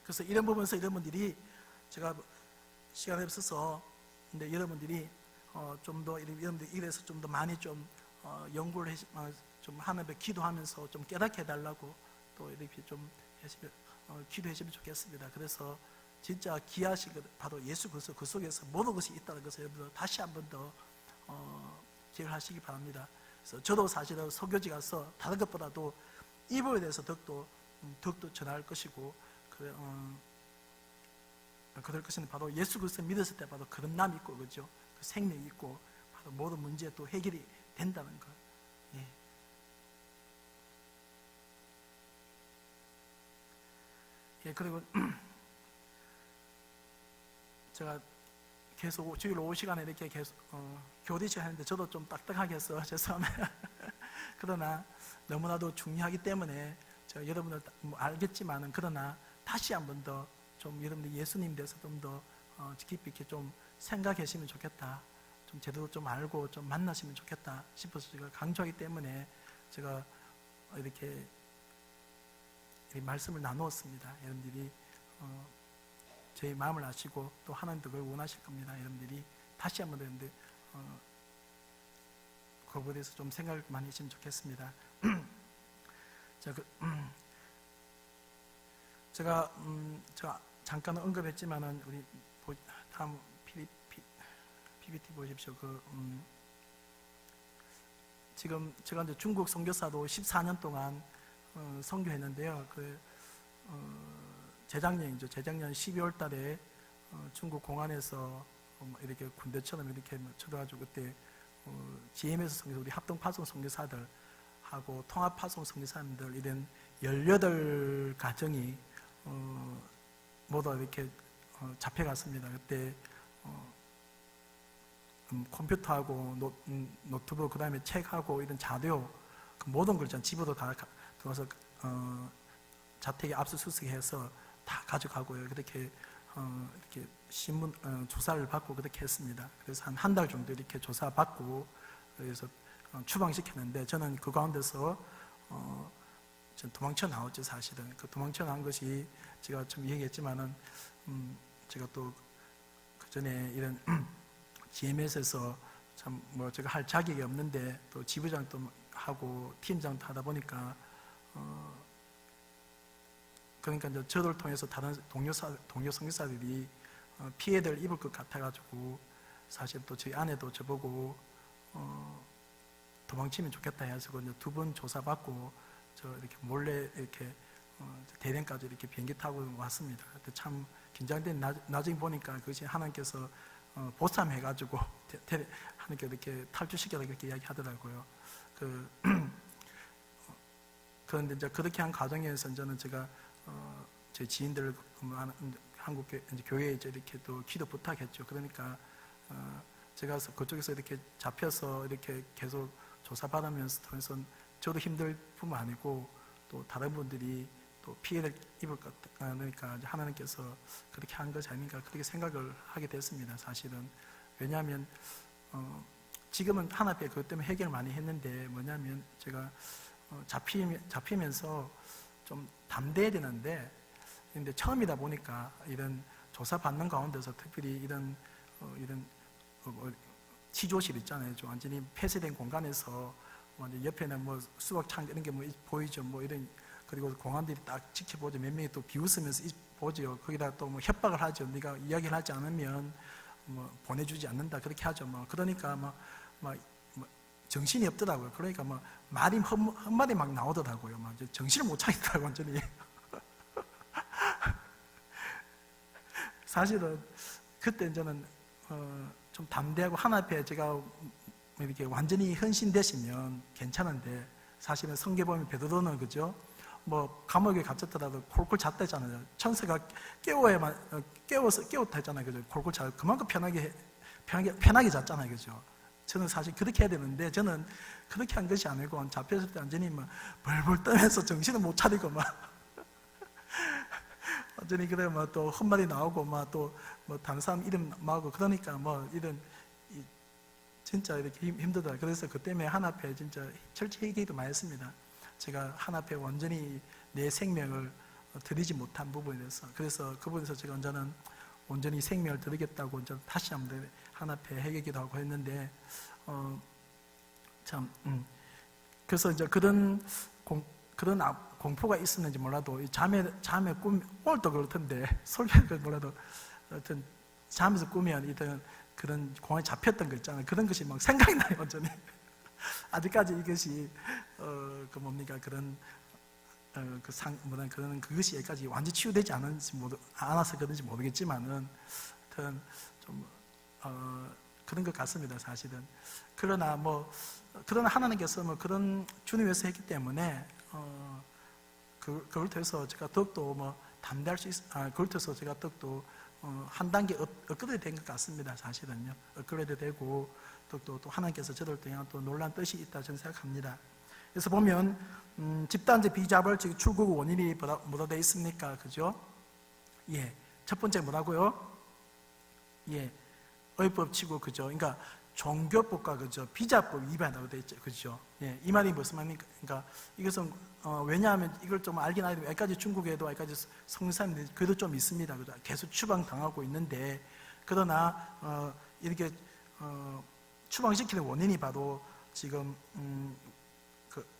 그래서 이런 부분에서 여러분들이, 제가 시간이 없어서, 근데 여러분들이 좀 더 여러분들 이래서 좀 더 많이 좀 연구를 좀 하나님께 기도하면서 좀 깨닫게 해달라고 또 이렇게 좀 기도해 주시면 좋겠습니다. 그래서 진짜 귀하신 바로 예수 그리스도 그 속에서 모든 것이 있다는 것을 여러분들 다시 한 번 더 기억하시기 바랍니다. 그래서 저도 사실은 설교지 가서 다른 것보다도 이 부분에 대해서 더욱더 전할 것이고, 그럴 것은 바로 예수 그리스도를 믿었을 때 바로 거듭남이 있고, 그죠? 그 생명이 있고, 바로 모든 문제 또 해결이 된다는 것. 예. 예, 그리고 제가 계속 주일 오후 시간에 이렇게 계속 교리식 하는데 저도 좀 딱딱하게 해서 죄송합니다. 그러나 너무나도 중요하기 때문에 제가 여러분들 알겠지만은, 그러나 다시 한 번 더 좀 여러분들 예수님 대해서 좀 더 깊이 있게 좀 생각하시면 좋겠다, 좀 제대로 좀 알고 좀 만나시면 좋겠다 싶어서 제가 강조하기 때문에 제가 이렇게 말씀을 나누었습니다. 여러분들이 저희 마음을 아시고 또 하나님도 그걸 원하실 겁니다. 여러분들이 다시 한번 여러분들 그거에 대해서 좀 생각을 많이 하시면 좋겠습니다. 제가 잠깐 언급했지만은 우리 다음 PPT 보십시오. 지금 제가 이제 중국 선교사도 14년 동안 선교했는데요. 재작년 12월 달에 중국 공안에서 이렇게 군대처럼 이렇게 쳐들어가지고 그때 GM에서 선교사, 우리 합동파송 선교사들하고 통합파송 선교사님들 이런 18가정이 모두 이렇게 잡혀갔습니다. 그때 컴퓨터하고 노트북, 그 다음에 책하고 이런 자료, 그 모든 걸 집어도 다 들어와서 자택에 압수수색해서 다 가져가고요. 이렇게 신문 조사를 받고 그렇게 했습니다. 그래서 한 달 정도 이렇게 조사받고 그래서 추방시켰는데 저는 그 가운데서 도망쳐 나왔죠. 사실은 그 도망쳐 나온 것이 제가 좀 얘기했지만은 제가 또 그 전에 이런 GMS에서 참 뭐 제가 할 자격이 없는데 또 지부장도 하고 팀장도 하다 보니까 그러니까 이제 저를 통해서 다른 동료 선교사들이 피해를 입을 것 같아가지고 사실 또 저희 아내도 저보고 도망치면 좋겠다 해서 두 번 조사받고 저 이렇게 몰래 이렇게 대連까지 이렇게 비행기 타고 왔습니다. 그때 참 긴장된 나중에 보니까 그것이 하나님께서 보쌈해가지고 하나님께 이렇게 탈주시켜서 그렇게 이야기하더라고요. 그런데 이제 그렇게 한 과정에서 저는 제가 제 지인들 한국 교회에 이렇게 또 기도 부탁했죠. 그러니까 제가 그쪽에서 이렇게 잡혀서 이렇게 계속 조사받으면서 통해서 저도 힘들 뿐만 아니고 또 다른 분들이 또 피해를 입을 것 같으니까 하나님께서 그렇게 한 것이 아닌가 그렇게 생각을 하게 됐습니다. 사실은 왜냐하면 지금은 하나님께 그것 때문에 해결을 많이 했는데 뭐냐면 제가 잡히면서 좀 담대해야 되는데 근데 처음이다 보니까 이런 조사받는 가운데서 특별히 이런 치조실 있잖아요. 좀 완전히 폐쇄된 공간에서 완전 옆에는 뭐 수박창 이런 게 뭐 보이죠. 뭐 이런 그리고 공안들이 딱 지켜보죠. 몇 명이 또 비웃으면서 보죠. 거기다 또 뭐 협박을 하죠. 네가 이야기를 하지 않으면 뭐 보내주지 않는다 그렇게 하죠. 뭐 그러니까 막 정신이 없더라고요. 그러니까 뭐 말이 헛말이 막 나오더라고요. 막 정신을 못 차리더라고요. 완전히. 사실은 그때 저는 좀 담대하고 하나 앞에 제가 이렇게 완전히 헌신되시면 괜찮은데 사실은 성경 보면 베드로는 그죠? 뭐 감옥에 갇혔더라도 콜콜 잤다잖아요. 천사가 깨웠다 했잖아요. 그죠? 콜콜 자 그만큼 편하게 잤잖아요. 그죠? 저는 사실 그렇게 해야 되는데 저는 그렇게 한 것이 아니고 잡혔을 때 완전히 막 벌벌 떠면서 정신을 못 차리고 막 완전히 그래 뭐 또 헛말이 나오고 막 또 뭐 다른 사람 이름 나오고 그러니까 뭐 이런 진짜 이렇게 힘들더라고요. 그래서 그 때문에 하나 앞에 진짜 철저히 얘기도 많이 했습니다. 제가 하나 앞에 완전히 내 생명을 드리지 못한 부분에 대해서 그래서 그 부분에서 제가 언제는 온전히 생명을 드리겠다고 이제 다시 한번 하나 앞에 해기도 하고 했는데 그래서 이제 그런 공포가 있었는지 몰라도 잠에 꿈 오늘도 그렇던데 설교를 몰라도 하여튼 잠에서 꾸면 이런 그런 공항에 잡혔던 거 있잖아요. 그런 것이 막 생각이 나요. 완전히 아직까지 이것이 그런 그것이 여기까지 완전히 치유되지 않아서 그런지 모르겠지만은 하여튼 좀 그런 것 같습니다. 사실은 그러나 하나님께서 그런 주님에서 했기 때문에 그걸 통해서 제가 더욱더 담대할 수 그걸 통해서 제가 더욱더 한 단계 업그레이드 된 것 같습니다. 사실은요. 업그레이드 되고 또 하나님께서 저를 통해 또 놀란 뜻이 있다 저는 생각합니다. 그래서 보면 집단적 비자벌 출국 원인이 뭐라 되어 있습니까? 그죠? 예. 첫 번째 뭐라고요? 예. 의법치고 그죠? 그러니까 종교법과 그죠? 비자법 위반하고 되어 있죠. 그죠? 예. 이 말이 무슨 말입니까? 그러니까 이것은 왜냐하면 이걸 좀 알긴 알고 여기까지 중국에도 여기까지 성사님들이 그래도 좀 있습니다. 그죠? 계속 추방당하고 있는데 그러나 이렇게 추방시키는 원인이 바로 지금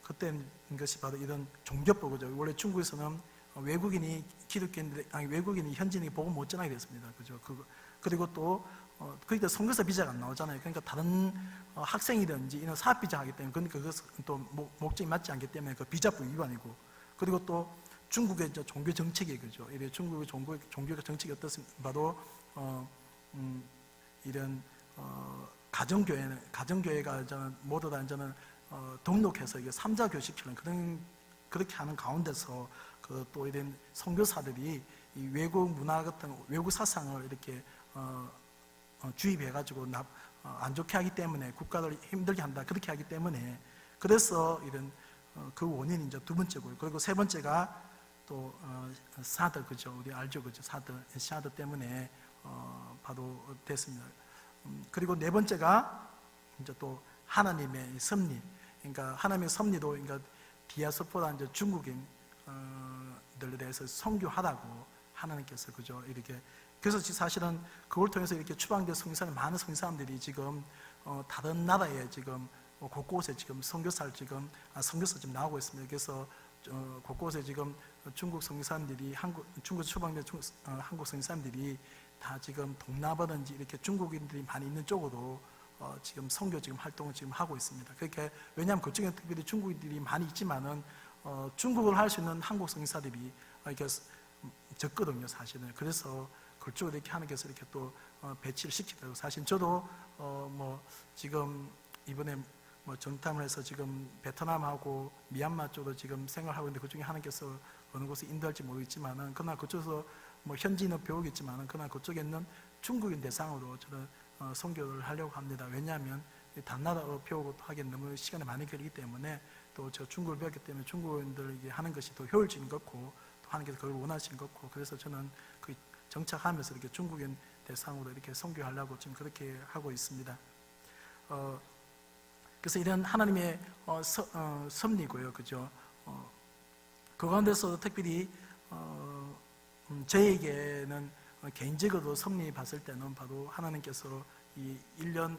그때 것이 바로 이런 종교법 그죠? 원래 중국에서는 외국인이 기독교인들, 아니 외국인이 현지인이 복음 못 전하게 됐습니다. 그죠? 그리고 또 그때 선교사 비자가 안 나오잖아요. 그러니까 다른 학생이든지 이런 사업 비자 하기 때문에, 그러니까 그것은 또 목적이 맞지 않기 때문에 그 비자법 위반이고, 그리고 또 중국의 종교 정책이, 그죠? 이래 중국의 종교 정책이 어떻습니까? 봐도 이런 가정교회가 저는 모두 다 저는 등록해서 이게 삼자 교식처럼 그렇게 하는 가운데서 또 이런 선교사들이 이 외국 문화 같은 외국 사상을 이렇게 주입해가지고 안 좋게 하기 때문에 국가를 힘들게 한다, 그렇게 하기 때문에, 그래서 이런 그 원인이 이제 두 번째고요. 그리고 세 번째가 또 사드, 그죠? 우리 알죠, 그죠? 사드 때문에 바로 됐습니다. 그리고 네 번째가 이제 또 하나님의 섭리. 그러니까 하나님의 섭리도, 그러니까 디아스포라 이제 중국인들에 대해서 선교하라고 하나님께서, 그죠? 이렇게. 그래서 사실은 그걸 통해서 이렇게 추방된 많은 선교사람들이 지금 다른 나라에 지금 곳곳에 지금 선교사 지금 나오고 있습니다. 그래서 곳곳에 지금 중국 선교사님들이 중국 추방된 한국 선교사님들이 다 지금 동남아든지 이렇게 중국인들이 많이 있는 쪽으로 지금 선교 지금 활동을 지금 하고 있습니다. 그렇게, 왜냐하면 그쪽에 특별히 중국인들이 많이 있지만은 중국을 할 수 있는 한국 선교사들이 이렇게 적거든요, 사실은. 그래서 그쪽으로 이렇게 하는 것을 이렇게 또 배치를 시키더라고요. 사실 저도 뭐 지금 이번에 뭐 정탐을 해서 지금 베트남하고 미얀마 쪽으로 지금 생활하고 있는데, 그중에 하나님께서 어느 곳에 인도할지 모르겠지만은, 그러나 그쪽에서 뭐 현지인은 배우겠지만은, 그러나 그쪽에 있는 중국인 대상으로 저는 선교를 하려고 합니다. 왜냐하면 단나라로 배우고 하기엔 너무 시간이 많이 걸리기 때문에, 또 저 중국을 배웠기 때문에 중국인들에게 하는 것이 더 효율적인 것고, 또 하나님께서 그걸 원하시는 것고, 그래서 저는 그 정착하면서 이렇게 중국인 대상으로 이렇게 선교하려고 지금 그렇게 하고 있습니다. 그래서 이런 하나님의 섭리고요, 그죠? 그 가운데서 특별히 저에게는 개인적으로 섭리 봤을 때는 바로 하나님께서 이 1년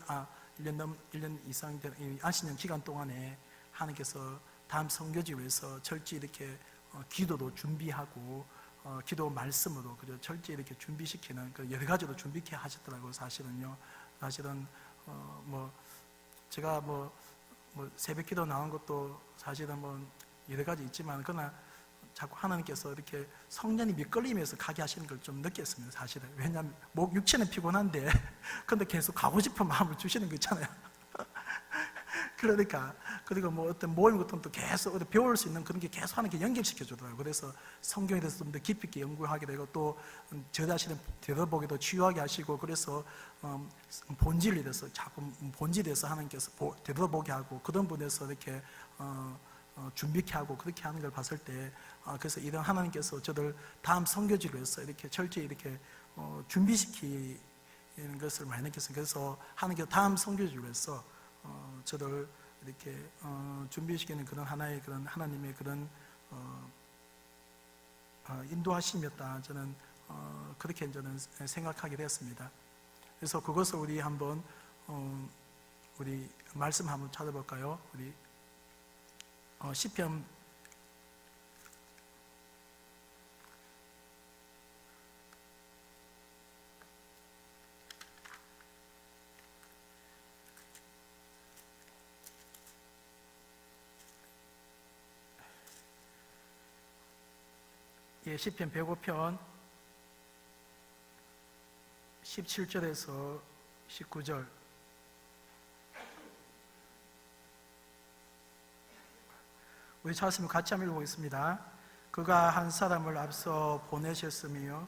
이상 된 이 안식년 기간 동안에 하나님께서 다음 선교지 위해서 철저히 이렇게 기도도 준비하고 기도 말씀으로, 그죠? 철저히 이렇게 준비시키는 그 여러 가지로 준비케 하셨더라고요. 사실은요. 사실은 뭐 제가 뭐 새벽 기도 나온 것도 사실은 뭐 여러 가지 있지만, 그러나 자꾸 하나님께서 이렇게 성령이 밑걸림에서 가게 하시는 걸 좀 느꼈습니다, 사실은. 왜냐하면 육체는 피곤한데 근데 계속 가고 싶은 마음을 주시는 거 있잖아요. 그러니까, 그리고 뭐 어떤 모임 같은 것도 계속 배울 수 있는 그런 게 계속 하는 게 연결시켜 주더라고요. 그래서 성경에 대해서 좀 더 깊이 있게 연구하게 되고, 또 저 자신을 되돌아보기도 치유하게 하시고, 그래서 본질에 대해서 자꾸 본질에 대해서 하나님께서 되돌아보게 하고, 그런 부분에서 이렇게 준비케 하고 그렇게 하는 걸 봤을 때, 그래서 이런 하나님께서 저들 다음 선교지를 위해서 이렇게 철저히 이렇게 준비시키는 것을 많이 느꼈어요. 그래서 하나님께서 다음 선교지를 위해서 저들 이렇게 준비시키는 그런 하나의 그런 하나님의 그런 인도하심이었다, 저는 그렇게 저는 생각하게 되었습니다. 그래서 그것을 우리 한번 우리 말씀 한번 찾아볼까요? 우리 시편 105편 17절에서 19절. 우리 찾았으면 같이 한번 읽어보겠습니다. 그가 한 사람을 앞서 보내셨으며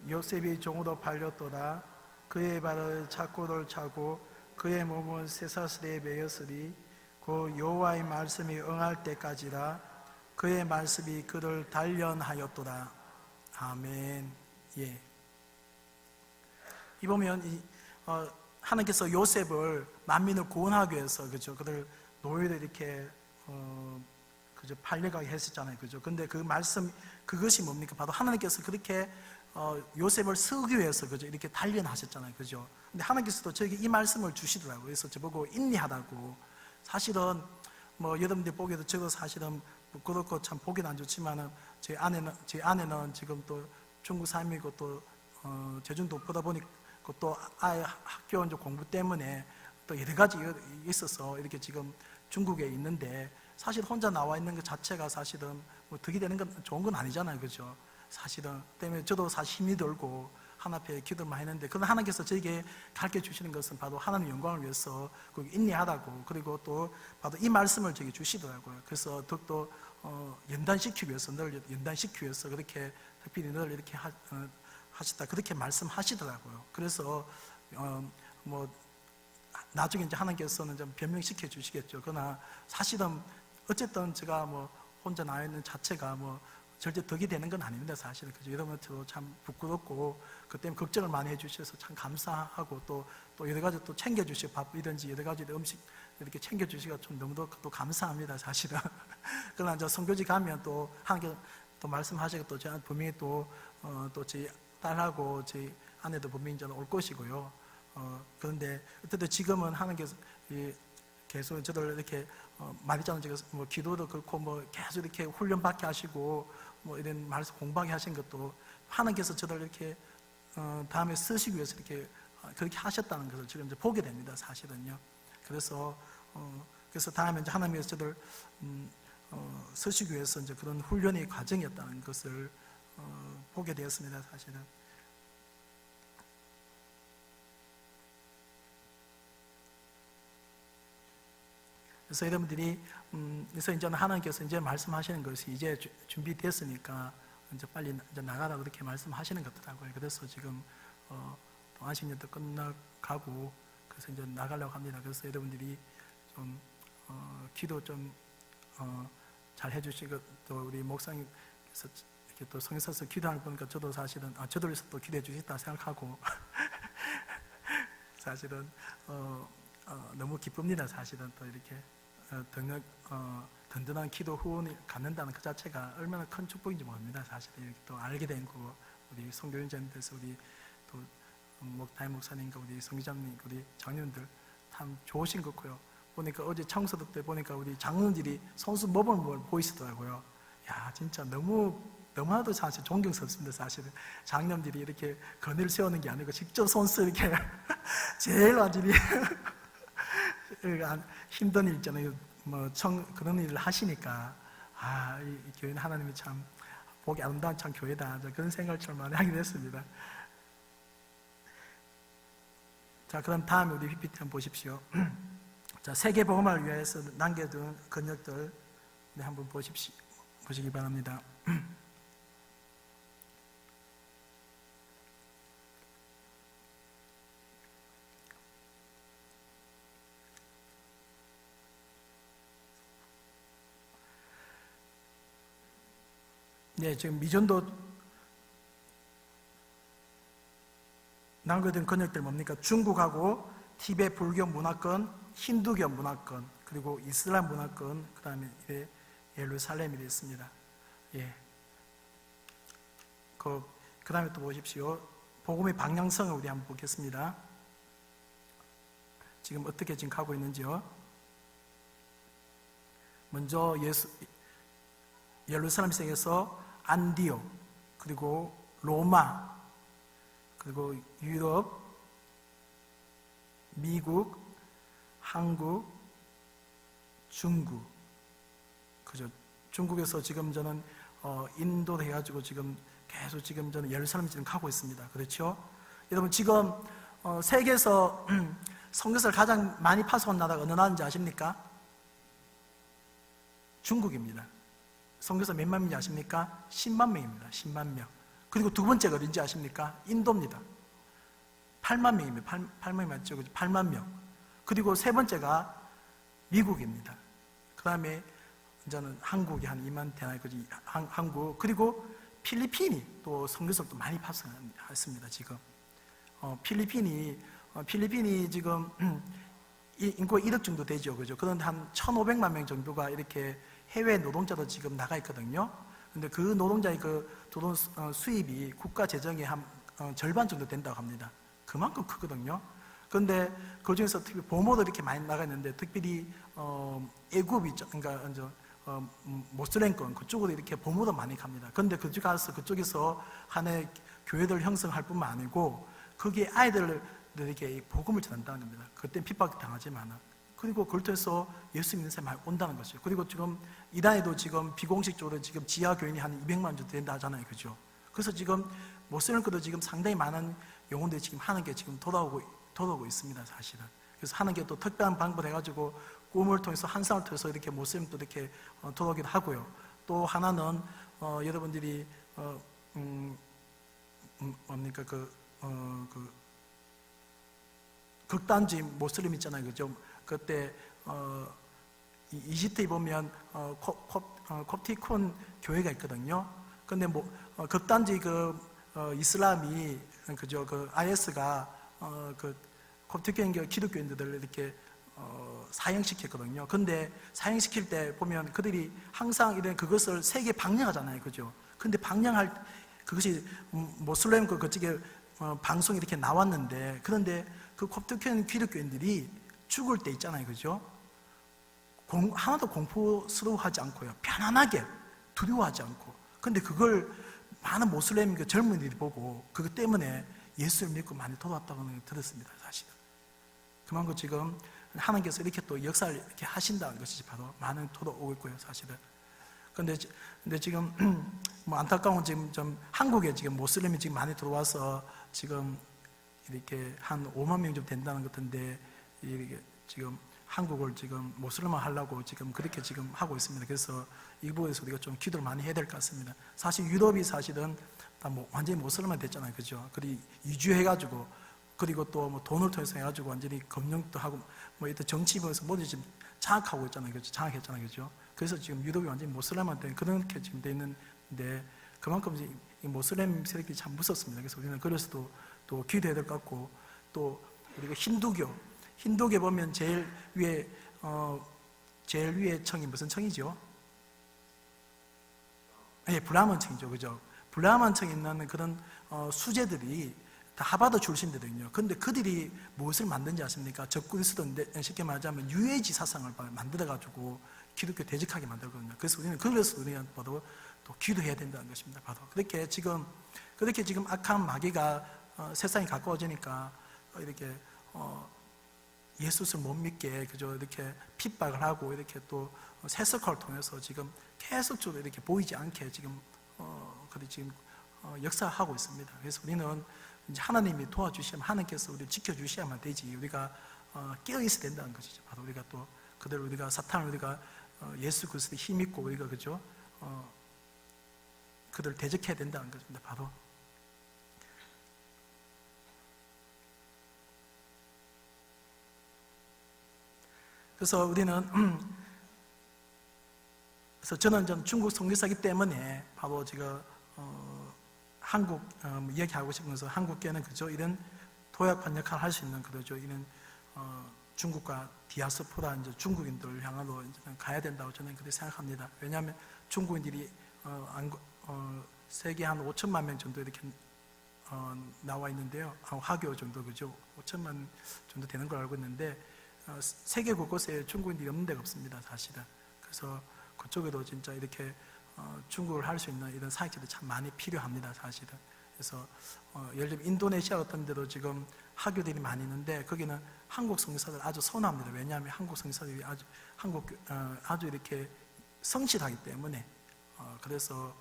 요셉이 종으로 팔렸도다. 그의 발을 착고를 차고 그의 몸은 쇠사슬에 매였으리. 그 여호와의 말씀이 응할 때까지라. 그의 말씀이 그를 단련하였도다. 아멘. 예. 이 보면 하나님께서 요셉을 만민을 구원하기 위해서, 그죠? 그들 노예를 이렇게 그죠? 팔려가게 했었잖아요, 그죠? 근데 그 말씀, 그것이 뭡니까? 바로 하나님께서 그렇게 요셉을 쓰기 위해서, 그죠? 이렇게 단련하셨잖아요, 그죠? 근데 하나님께서도 저에게 이 말씀을 주시더라고요. 그래서 저보고 인내하라고. 사실은 뭐 여러분들 보기에도 저도 사실은 그렇고 참 보기는 안 좋지만은 제 아내는 지금 또 중국 삶이고 또 제중도 보다 보니까 또 아예 학교 이제 공부 때문에 또 여러 가지 있어서 이렇게 지금 중국에 있는데, 사실 혼자 나와 있는 것 자체가 사실은 뭐 득이 되는 건 좋은 건 아니잖아요, 그죠? 사실은 때문에 저도 사실 힘이 들고 하나님 앞에 기도를 많이 했는데, 그러나 하나님께서 저에게 가르쳐 주시는 것은 바로 하나님 영광을 위해서 인내하라고, 그리고 또 바로 이 말씀을 저에게 주시더라고요. 그래서 더욱더 연단시키기 위해서, 늘 연단시키기 위해서 그렇게 특별히 늘 이렇게 하시다, 그렇게 말씀하시더라고요. 그래서 뭐 나중에 이제 하나님께서는 좀 변명시켜 주시겠죠. 그러나 사실은 어쨌든 제가 뭐 혼자 나와 있는 자체가 뭐 절대 덕이 되는 건 아닙니다, 사실은. 그죠? 여러분, 저도 참 부끄럽고, 그 때문에 걱정을 많이 해주셔서 참 감사하고, 또 여러 가지 또 챙겨주시고, 밥이든지 여러 가지 음식 이렇게 챙겨주시고, 좀 너무도 또 감사합니다, 사실은. 그러나 저 선교지 가면 또 하나님께 또 말씀하시고, 또 제가 분명히 또 저희 딸하고 저희 아내도 분명히 저는 올 것이고요. 그런데 어쨌든 지금은 하나님께서 계속 저들 이렇게 말이잖아요. 제가 뭐 기도도 그렇고 뭐 계속 이렇게 훈련받게 하시고 뭐 이런 말씀 공부하게 하신 것도 하나님께서 저들 이렇게 다음에 쓰시기 위해서 이렇게 그렇게 하셨다는 것을 지금 이제 보게 됩니다, 사실은요. 그래서 다음에 이제 하나님께서 저들 쓰시기 위해서 이제 그런 훈련의 과정이었다는 것을 보게 되었습니다, 사실은. 그래서 여러분들이 그래서 이제 하나님께서 이제 말씀하시는 것이 이제 준비됐으니까 이제 빨리 이제 나가라 그렇게 말씀하시는 것 같더라고요. 그래서 지금 안식년도 끝나가고 그래서 이제 나가려고 합니다. 그래서 여러분들이 좀 기도 좀 잘 해주시고, 또 우리 목사님께서 이렇게 또 성에 서서 기도하는 거 보니까 저도 사실은 저도 위해서 또 기도해 주시다 생각하고 사실은 너무 기쁩니다. 사실은 또 이렇게 든든한 기도 후원을 갖는다는 그 자체가 얼마나 큰 축복인지 모릅니다. 사실은 이렇게 또 알게 된 거, 우리 선교연자님께서 우리 또 담임 목사님과 우리 성기장님, 우리 장년들 참 좋으신 거고요. 보니까 어제 청소도 때 보니까 우리 장로들이 손수 모범을 보이시더라고요. 야, 진짜 너무나도 사실 존경스럽습니다. 사실은 장년들이 이렇게 건의를 세우는 게 아니고 직접 손수 이렇게 제일 완전히 힘든 일 있잖아요. 그런 일을 하시니까 이 교회는 하나님이 참 보기 아름다운 참 교회다, 그런 생각을 좀 많이 하게 됐습니다. 자, 그럼 다음에 우리 PPT 한번 보십시오. 자, 세계 복음을 위해서 남겨둔 근역들 한번 보시기 바랍니다. 네, 지금 미전도 남겨둔 근역들 뭡니까? 중국하고 티베트 불교 문화권, 힌두교 문화권, 그리고 이슬람 문화권, 그 다음에 예루살렘이 됐습니다. 예. 그 다음에 또 보십시오. 복음의 방향성을 우리 한번 보겠습니다. 지금 어떻게 지금 가고 있는지요? 먼저 예루살렘 시에서 안디옥, 그리고 로마, 그리고 유럽, 미국, 한국, 중국, 그죠? 중국에서 지금 저는 인도를 해가지고 지금 계속 지금 저는 예루살렘 지금 가고 있습니다. 그렇죠? 여러분, 지금 세계에서 선교사를 가장 많이 파송한 나라가 어느 나라인지 아십니까? 중국입니다. 선교사 몇만 명인지 아십니까? 10만 명입니다. 10만 명. 그리고 두 번째가 어딘지 아십니까? 인도입니다. 8만 명입니다. 8만 명 맞죠? 8만 명. 그리고 세 번째가 미국입니다. 그 다음에 이제는 한국이 한 2만 대나 거지. 한국. 그리고 필리핀이 또 선교사를 또 많이 파송했습니다. 지금 필리핀이 지금 인구가 1억 정도 되죠, 그죠? 그런데 한 1,500만 명 정도가 이렇게 해외 노동자도 지금 나가 있거든요. 근데 그 노동자의 그 노동 수입이 국가 재정의 한 절반 정도 된다고 합니다. 그만큼 크거든요. 그런데 그 중에서 특히 보모도 이렇게 많이 나가 있는데, 특별히 애굽 있죠. 그러니까 모슬렘권 그쪽으로 이렇게 보무도 많이 갑니다. 근데 그쪽 가서 그쪽에서 하나의 교회들 형성할 뿐만 아니고 거기에 아이들에게 복음을 전한다는 겁니다. 그때 핍박 당하지만은. 그리고 그걸 통해서 예수 믿는 사람이 많이 온다는 것이죠. 그리고 지금 이란에도 지금 비공식적으로 지금 지하 교인이 한 200만 정도 된다 하잖아요. 그죠? 그래서 지금 모슬렘권도 지금 상당히 많은 영혼들이 지금 하는 게 지금 돌아오고 있습니다. 사실은. 그래서 하는 게 또 특별한 방법을 해가지고 꿈을 통해서 환상을 통해서 이렇게 모슬렘도 이렇게 돌아오기도 하고요. 또 하나는 여러분들이 뭡니까 극단주의 모슬렘 있잖아요. 그죠? 그때 이집트에 보면 콥티콘 교회가 있거든요. 근데 극단주의 이슬람이 그죠? IS가 콥티콘 기독교인들을 이렇게 사형시켰거든요. 근데 사형시킬 때 보면 그들이 항상 이런 그것을 세계 방영하잖아요. 그죠? 근데 방영할 그것이 모슬렘 그쪽에 방송이 이렇게 나왔는데, 그런데 그 콥티콘 기독교인들이 죽을 때 있잖아요. 그죠? 하나도 공포스러워하지 않고요. 편안하게 두려워하지 않고. 근데 그걸 많은 모슬렘 젊은이들이 보고 그것 때문에 예수를 믿고 많이 돌아왔다고 들었습니다. 사실은. 그만큼 지금 하나님께서 이렇게 또 역사를 이렇게 하신다는 것이 바로 많은 돌아오고 있고요. 사실은. 근데 지금 안타까운 지금 좀 한국에 지금 모슬렘이 지금 많이 들어와서 지금 이렇게 한 5만 명 좀 된다는 것 같은데, 이게 지금 한국을 지금 모슬렘화 하려고 지금 그렇게 지금 하고 있습니다. 그래서 이 부분에서 우리가 좀 기도를 많이 해야 될 것 같습니다. 사실 유럽이 사실은 다 완전히 모슬렘화 됐잖아요. 그죠? 그리고 이주해가지고, 그리고 또 돈을 통해서 해가지고 완전히 검증도 하고, 이때 정치 부분에서 모두 지금 장악하고 있잖아요. 그죠? 장악했잖아요. 그죠? 그래서 지금 유럽이 완전히 모슬렘화 된 그렇게 지금 돼 있는데, 그만큼 이 모슬렘 세력이 참 무섭습니다. 그래서 우리는 그래서도 또 기도해야 될 것 같고, 또 우리가 힌두교에 보면 제일 위에 청이 무슨 청이죠? 예, 브라ಹ만 청이죠. 그죠? 브라హ만 청에 있는 그런 수제들이 다 하버드 출신들이거든요. 근데 그들이 무엇을 만든지 아십니까? 적그리스도인데 쉽게 말하자면 유해지 사상을 만들어가지고 기독교 대적하게 만들거든요. 그래서 우리는 바로 또 기도해야 된다는 것입니다. 바로 그렇게 지금 악한 마귀가 세상이 가까워지니까 이렇게 예수를 못 믿게 그저 이렇게 핍박을 하고, 이렇게 또 세석화를 통해서 지금 계속적으로 이렇게 보이지 않게 지금 역사하고 있습니다. 그래서 우리는 이제 하나님이 도와주시면, 하나님께서 우리를 지켜주셔야만 되지, 우리가 깨어 있어야 된다는 것이죠. 바로 우리가 또 그대로 우리가 사탄을 우리가 예수 그리스도에 힘입고 우리가 그죠? 그들을 대적해야 된다는 것입니다. 바로. 그래서 그래서 저는 중국 선교사이기 때문에 바로 제가 한국 이야기하고 싶으면서, 한국계는 그죠? 이런 도약판 역할을 할 수 있는 그러죠. 이런 중국과 디아스포라 이제 중국인들 향하로 가야 된다고 저는 그렇게 생각합니다. 왜냐하면 중국인들이 세계 한 5천만 명 정도 이렇게 나와 있는데요. 화교 정도 그죠? 5천만 정도 되는 걸 알고 있는데, 세계 곳곳에 중국인들이 없는 데가 없습니다. 사실은. 그래서 그쪽에도 진짜 이렇게 중국을 할 수 있는 이런 사역자들이 참 많이 필요합니다. 사실은. 그래서 예를 들면 인도네시아 같은 데도 지금 화교들이 많이 있는데, 거기는 한국 선교사들 아주 선호합니다. 왜냐하면 한국 선교사들이 아주 이렇게 성실하기 때문에, 그래서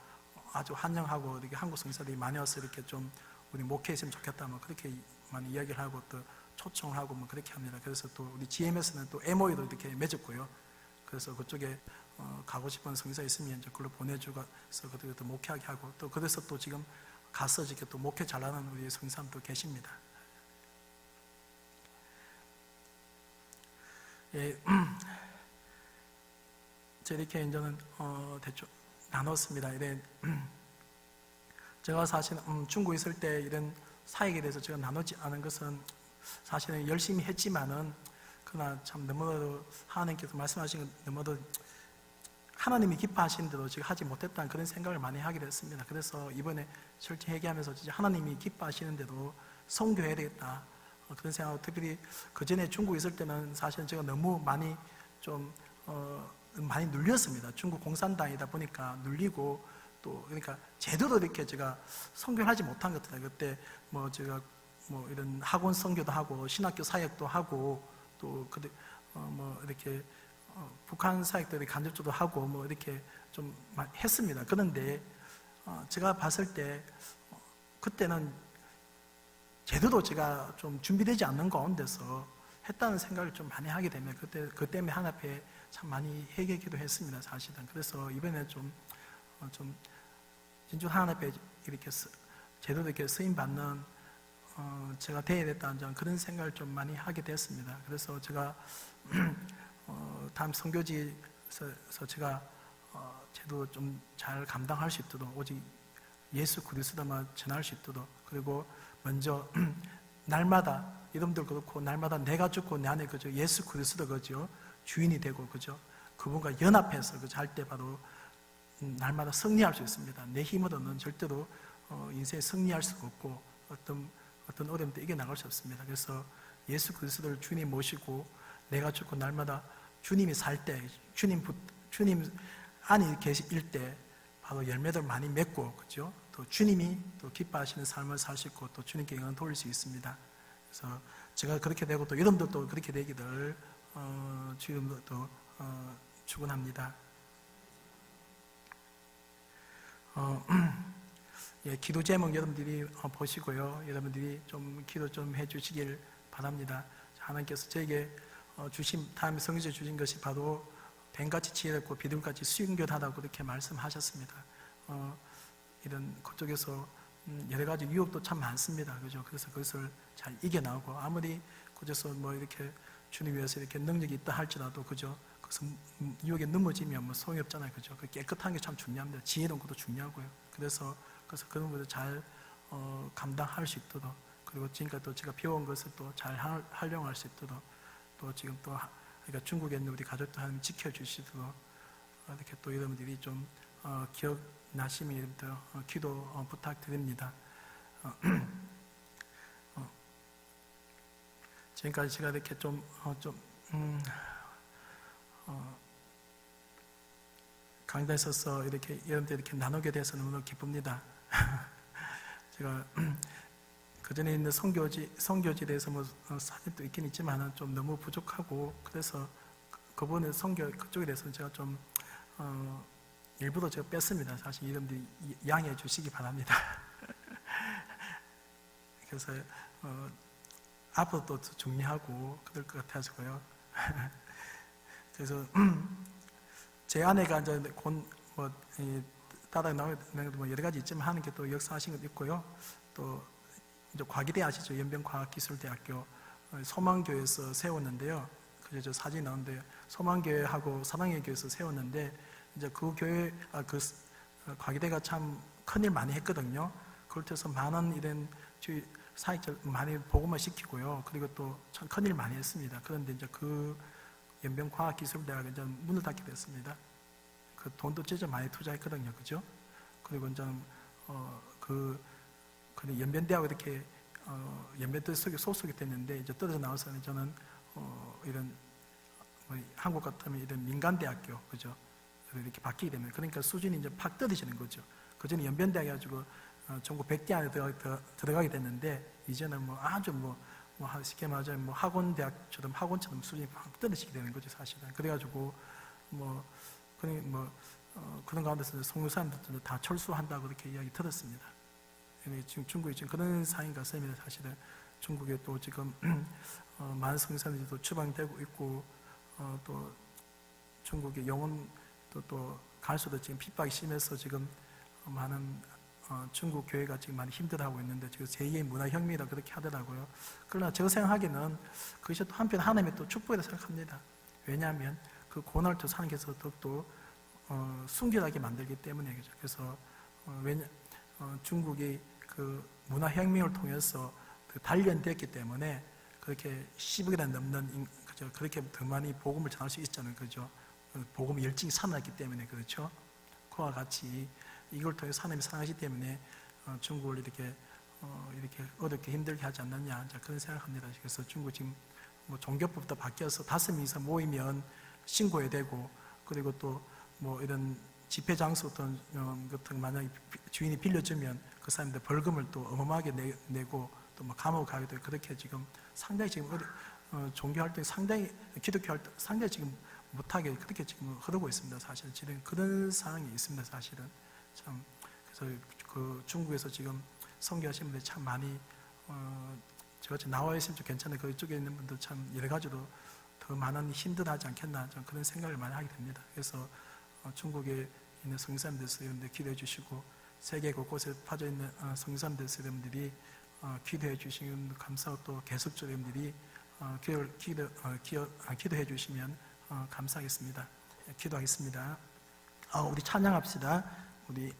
아주 환영하고, 이렇게 한국 선교사들이 많이 와서 이렇게 좀 우리 목회했으면 좋겠다, 그렇게 많이 이야기를 하고 또 초청을 하고 그렇게 합니다. 그래서 또 우리 GMS는 또 MOU도 이렇게 맺었고요. 그래서 그쪽에 가고 싶은 선교사 있으면 이제 그걸로 보내주고, 그래서 또 목회하게 하고, 또 그래서 또 지금 가서 이렇게 또 목회 잘하는 우리 선교사님도 계십니다. 예, 이렇게 이제는 대충 나눴습니다. 제가 사실 중국에 있을 때 이런 사역에 대해서 제가 나누지 않은 것은, 사실은 열심히 했지만은 그러나 참 너무나도 하나님께서 말씀하신 것 너무나도 하나님이 기뻐하시는 대로 지금 하지 못했다는 그런 생각을 많이 하게 됐습니다. 그래서 이번에 철저히 회개하면서 진짜 하나님이 기뻐하시는 대로 선교해야 되겠다, 그런 생각하고, 특별히 그 전에 중국에 있을 때는 사실 제가 너무 많이 좀 많이 눌렸습니다. 중국 공산당이다 보니까 눌리고 또 그러니까 제대로 이렇게 제가 선교를 하지 못한 것 같아요. 그때 뭐 제가 뭐 이런 학원 선교도 하고 신학교 사역도 하고 또 뭐 이렇게 북한 사역들이 간접적으로 하고 뭐 이렇게 좀 했습니다. 그런데 제가 봤을 때 그때는 제대로 제가 좀 준비되지 않는 가운데서 했다는 생각을 좀 많이 하게 되면 그 때문에 하나님 앞에 참 많이 회개기도 했습니다. 사실은. 그래서 이번에 좀 진짜 하나님 앞에 이렇게 제대로 이렇게 쓰임 받는 제가 되어야 됐다는 그런 생각을 좀 많이 하게 됐습니다. 그래서 제가 다음 선교지에서 제가 제대로 좀 잘 감당할 수 있도록 오직 예수 그리스도만 전할 수 있도록 그리고 먼저 날마다 여러분들 그렇고 날마다 내가 죽고 내 안에 그죠 예수 그리스도 그죠 주인이 되고 그죠 그분과 연합해서 그죠 할 때 바로 날마다 승리할 수 있습니다. 내 힘으로는 절대로 인생에 승리할 수가 없고 어떤 어려움도 이겨나갈 수 없습니다. 그래서 예수 그리스도를 주님 모시고 내가 죽고 날마다 주님이 살 때 주님 안에 계실 때 바로 열매들 많이 맺고 그죠 또 주님이 또 기뻐하시는 삶을 살 수 있고 또 주님께 영광 돌릴 수 있습니다. 그래서 제가 그렇게 되고 또 여러분들도 그렇게 되기를 주님도 또 축원합니다. 예, 기도 제목 여러분들이 보시고요. 여러분들이 좀 기도 좀 해주시길 바랍니다. 하나님께서 저에게 다음에 성경에 주신 것이 바로 뱀같이 지혜롭고 비둘기같이 순결하다고 그렇게 말씀하셨습니다. 이런 그쪽에서 여러 가지 유혹도 참 많습니다. 그죠? 그래서 그것을 잘 이겨나오고 아무리 그저서 뭐 이렇게 주님 위해서 이렇게 능력이 있다 할지라도 그죠? 그래서 유혹에 넘어지면 뭐 소용이 없잖아요. 그죠? 그 깨끗한 게 참 중요합니다. 지혜로운 것도 중요하고요. 그래서 그런 것을 잘 감당할 수 있도록 그리고 지금까지 또 제가 배운 것을 또 잘 활용할 수 있도록 또 지금 또 그러니까 중국에 있는 우리 가족도 하나님 지켜주시도록 이렇게 또 여러분들이 좀 기억나시면 여러분들 기도 부탁드립니다. 지금까지 제가 이렇게 강단에 서서 이렇게 여러분들 이렇게 나누게 돼서 너무 기쁩니다. 제가 그 전에 있는 선교지에 대해서 뭐 사진도 있긴 있지만은 좀 너무 부족하고 그래서 그분의 그쪽에 대해서는 제가 좀 일부러 제가 뺐습니다. 사실 여러분들이 양해해 주시기 바랍니다. 그래서 앞으로 또 정리하고 그럴 것 같아서고요. 그래서 제 아내가 이제 곧 따라 나오는 뭐 여러 가지 있지만 하는 게 또 역사하신 것도 있고요. 또 이제 과기대 아시죠? 연변과학기술대학교 소망교회에서 세웠는데요. 그래서 저 사진 나오는데 소망교회하고 사랑의 교회에서 세웠는데 이제 그 교회 그 과기대가 참 큰일 많이 했거든요. 그걸 통해서 많은 이런 사역者많이 복음화 시키고요. 그리고 또 참 큰일 많이 했습니다. 그런데 이제 그 연변과학기술대학이 이제 문을 닫게 됐습니다. 그 돈도 진짜 많이 투자했거든요. 그죠? 그리고 이제 연변대하고 이렇게 연변대 속에 소속이 됐는데 이제 떨어져 나와서는 저는 이런 한국 같으면 이런 민간대학교 그죠? 이렇게 바뀌게 되면 그러니까 수준이 이제 팍 떨어지는 거죠. 그 전에 연변대학 해가지고 전국 100대 안에 들어가게 됐는데 이제는 뭐 아주 쉽게 말하자면 학원처럼 수준이 팍 떨어지게 되는 거죠, 사실은. 그래가지고 그런 가운데서 선교사님들도 다 철수한다고 그렇게 이야기 들었습니다. 지금 중국이 지금 그런 상황인 것 같습니다. 사실은 중국에 또 지금 많은 선교사님들도 추방되고 있고 또 중국의 영혼 또 갈수도 지금 핍박이 심해서 지금 많은 중국 교회가 지금 많이 힘들어하고 있는데 지금 제2의 문화혁명이라 그렇게 하더라고요. 그러나 제가 생각하기에는 그것이 또 한편 하나님의 또 축복이라고 생각합니다. 왜냐하면 그 고난을 통해서 하나님께서 더욱더 순결하게 만들기 때문에 그죠. 그래서 중국이 그 문화혁명을 통해서 단련되었기 때문에 그렇게 10억이나 넘는 그죠. 그렇게 더 많이 복음을 전할 수 있잖아요. 그죠. 복음의 열정이 살아났기 때문에 그렇죠. 그와 같이 이걸 통해서 하나님이 사랑하시기 때문에 중국을 이렇게 어렵게 힘들게 하지 않느냐 그런 생각합니다. 그래서 중국 지금 종교법부터 바뀌어서 5명 이상 모이면 신고해야 되고 그리고 또 뭐 이런 집회 장소 어떤 같은 만약에 주인이 빌려주면 그 사람들 벌금을 또 어마어마하게 내고 또 뭐 감옥 가게 되고 그렇게 지금 상당히 지금 종교 활동이 상당히 기독교 활동 상당히 지금 못하게 그렇게 지금 흐르고 있습니다. 사실 지금 그런 상황이 있습니다. 사실은 참 그래서 그 중국에서 지금 선교하시는 분들이 참 많이 제가 나와 있으면 좀 괜찮아요. 그쪽에 있는 분들 참 여러 가지로 더 많은 힘들하지 않겠나 저는 그런 생각을 많이 하게 됩니다. 그래서 중국에 있는 성교사님들 여러분들 기도해 주시고 세계 곳곳에 퍼져 있는 성교사님들 여러분들이 기도해 주시면 감사하고 또 계속적으로 여러분들이 기도해 주시면 감사하겠습니다. 기도하겠습니다. 우리 찬양합시다. 우리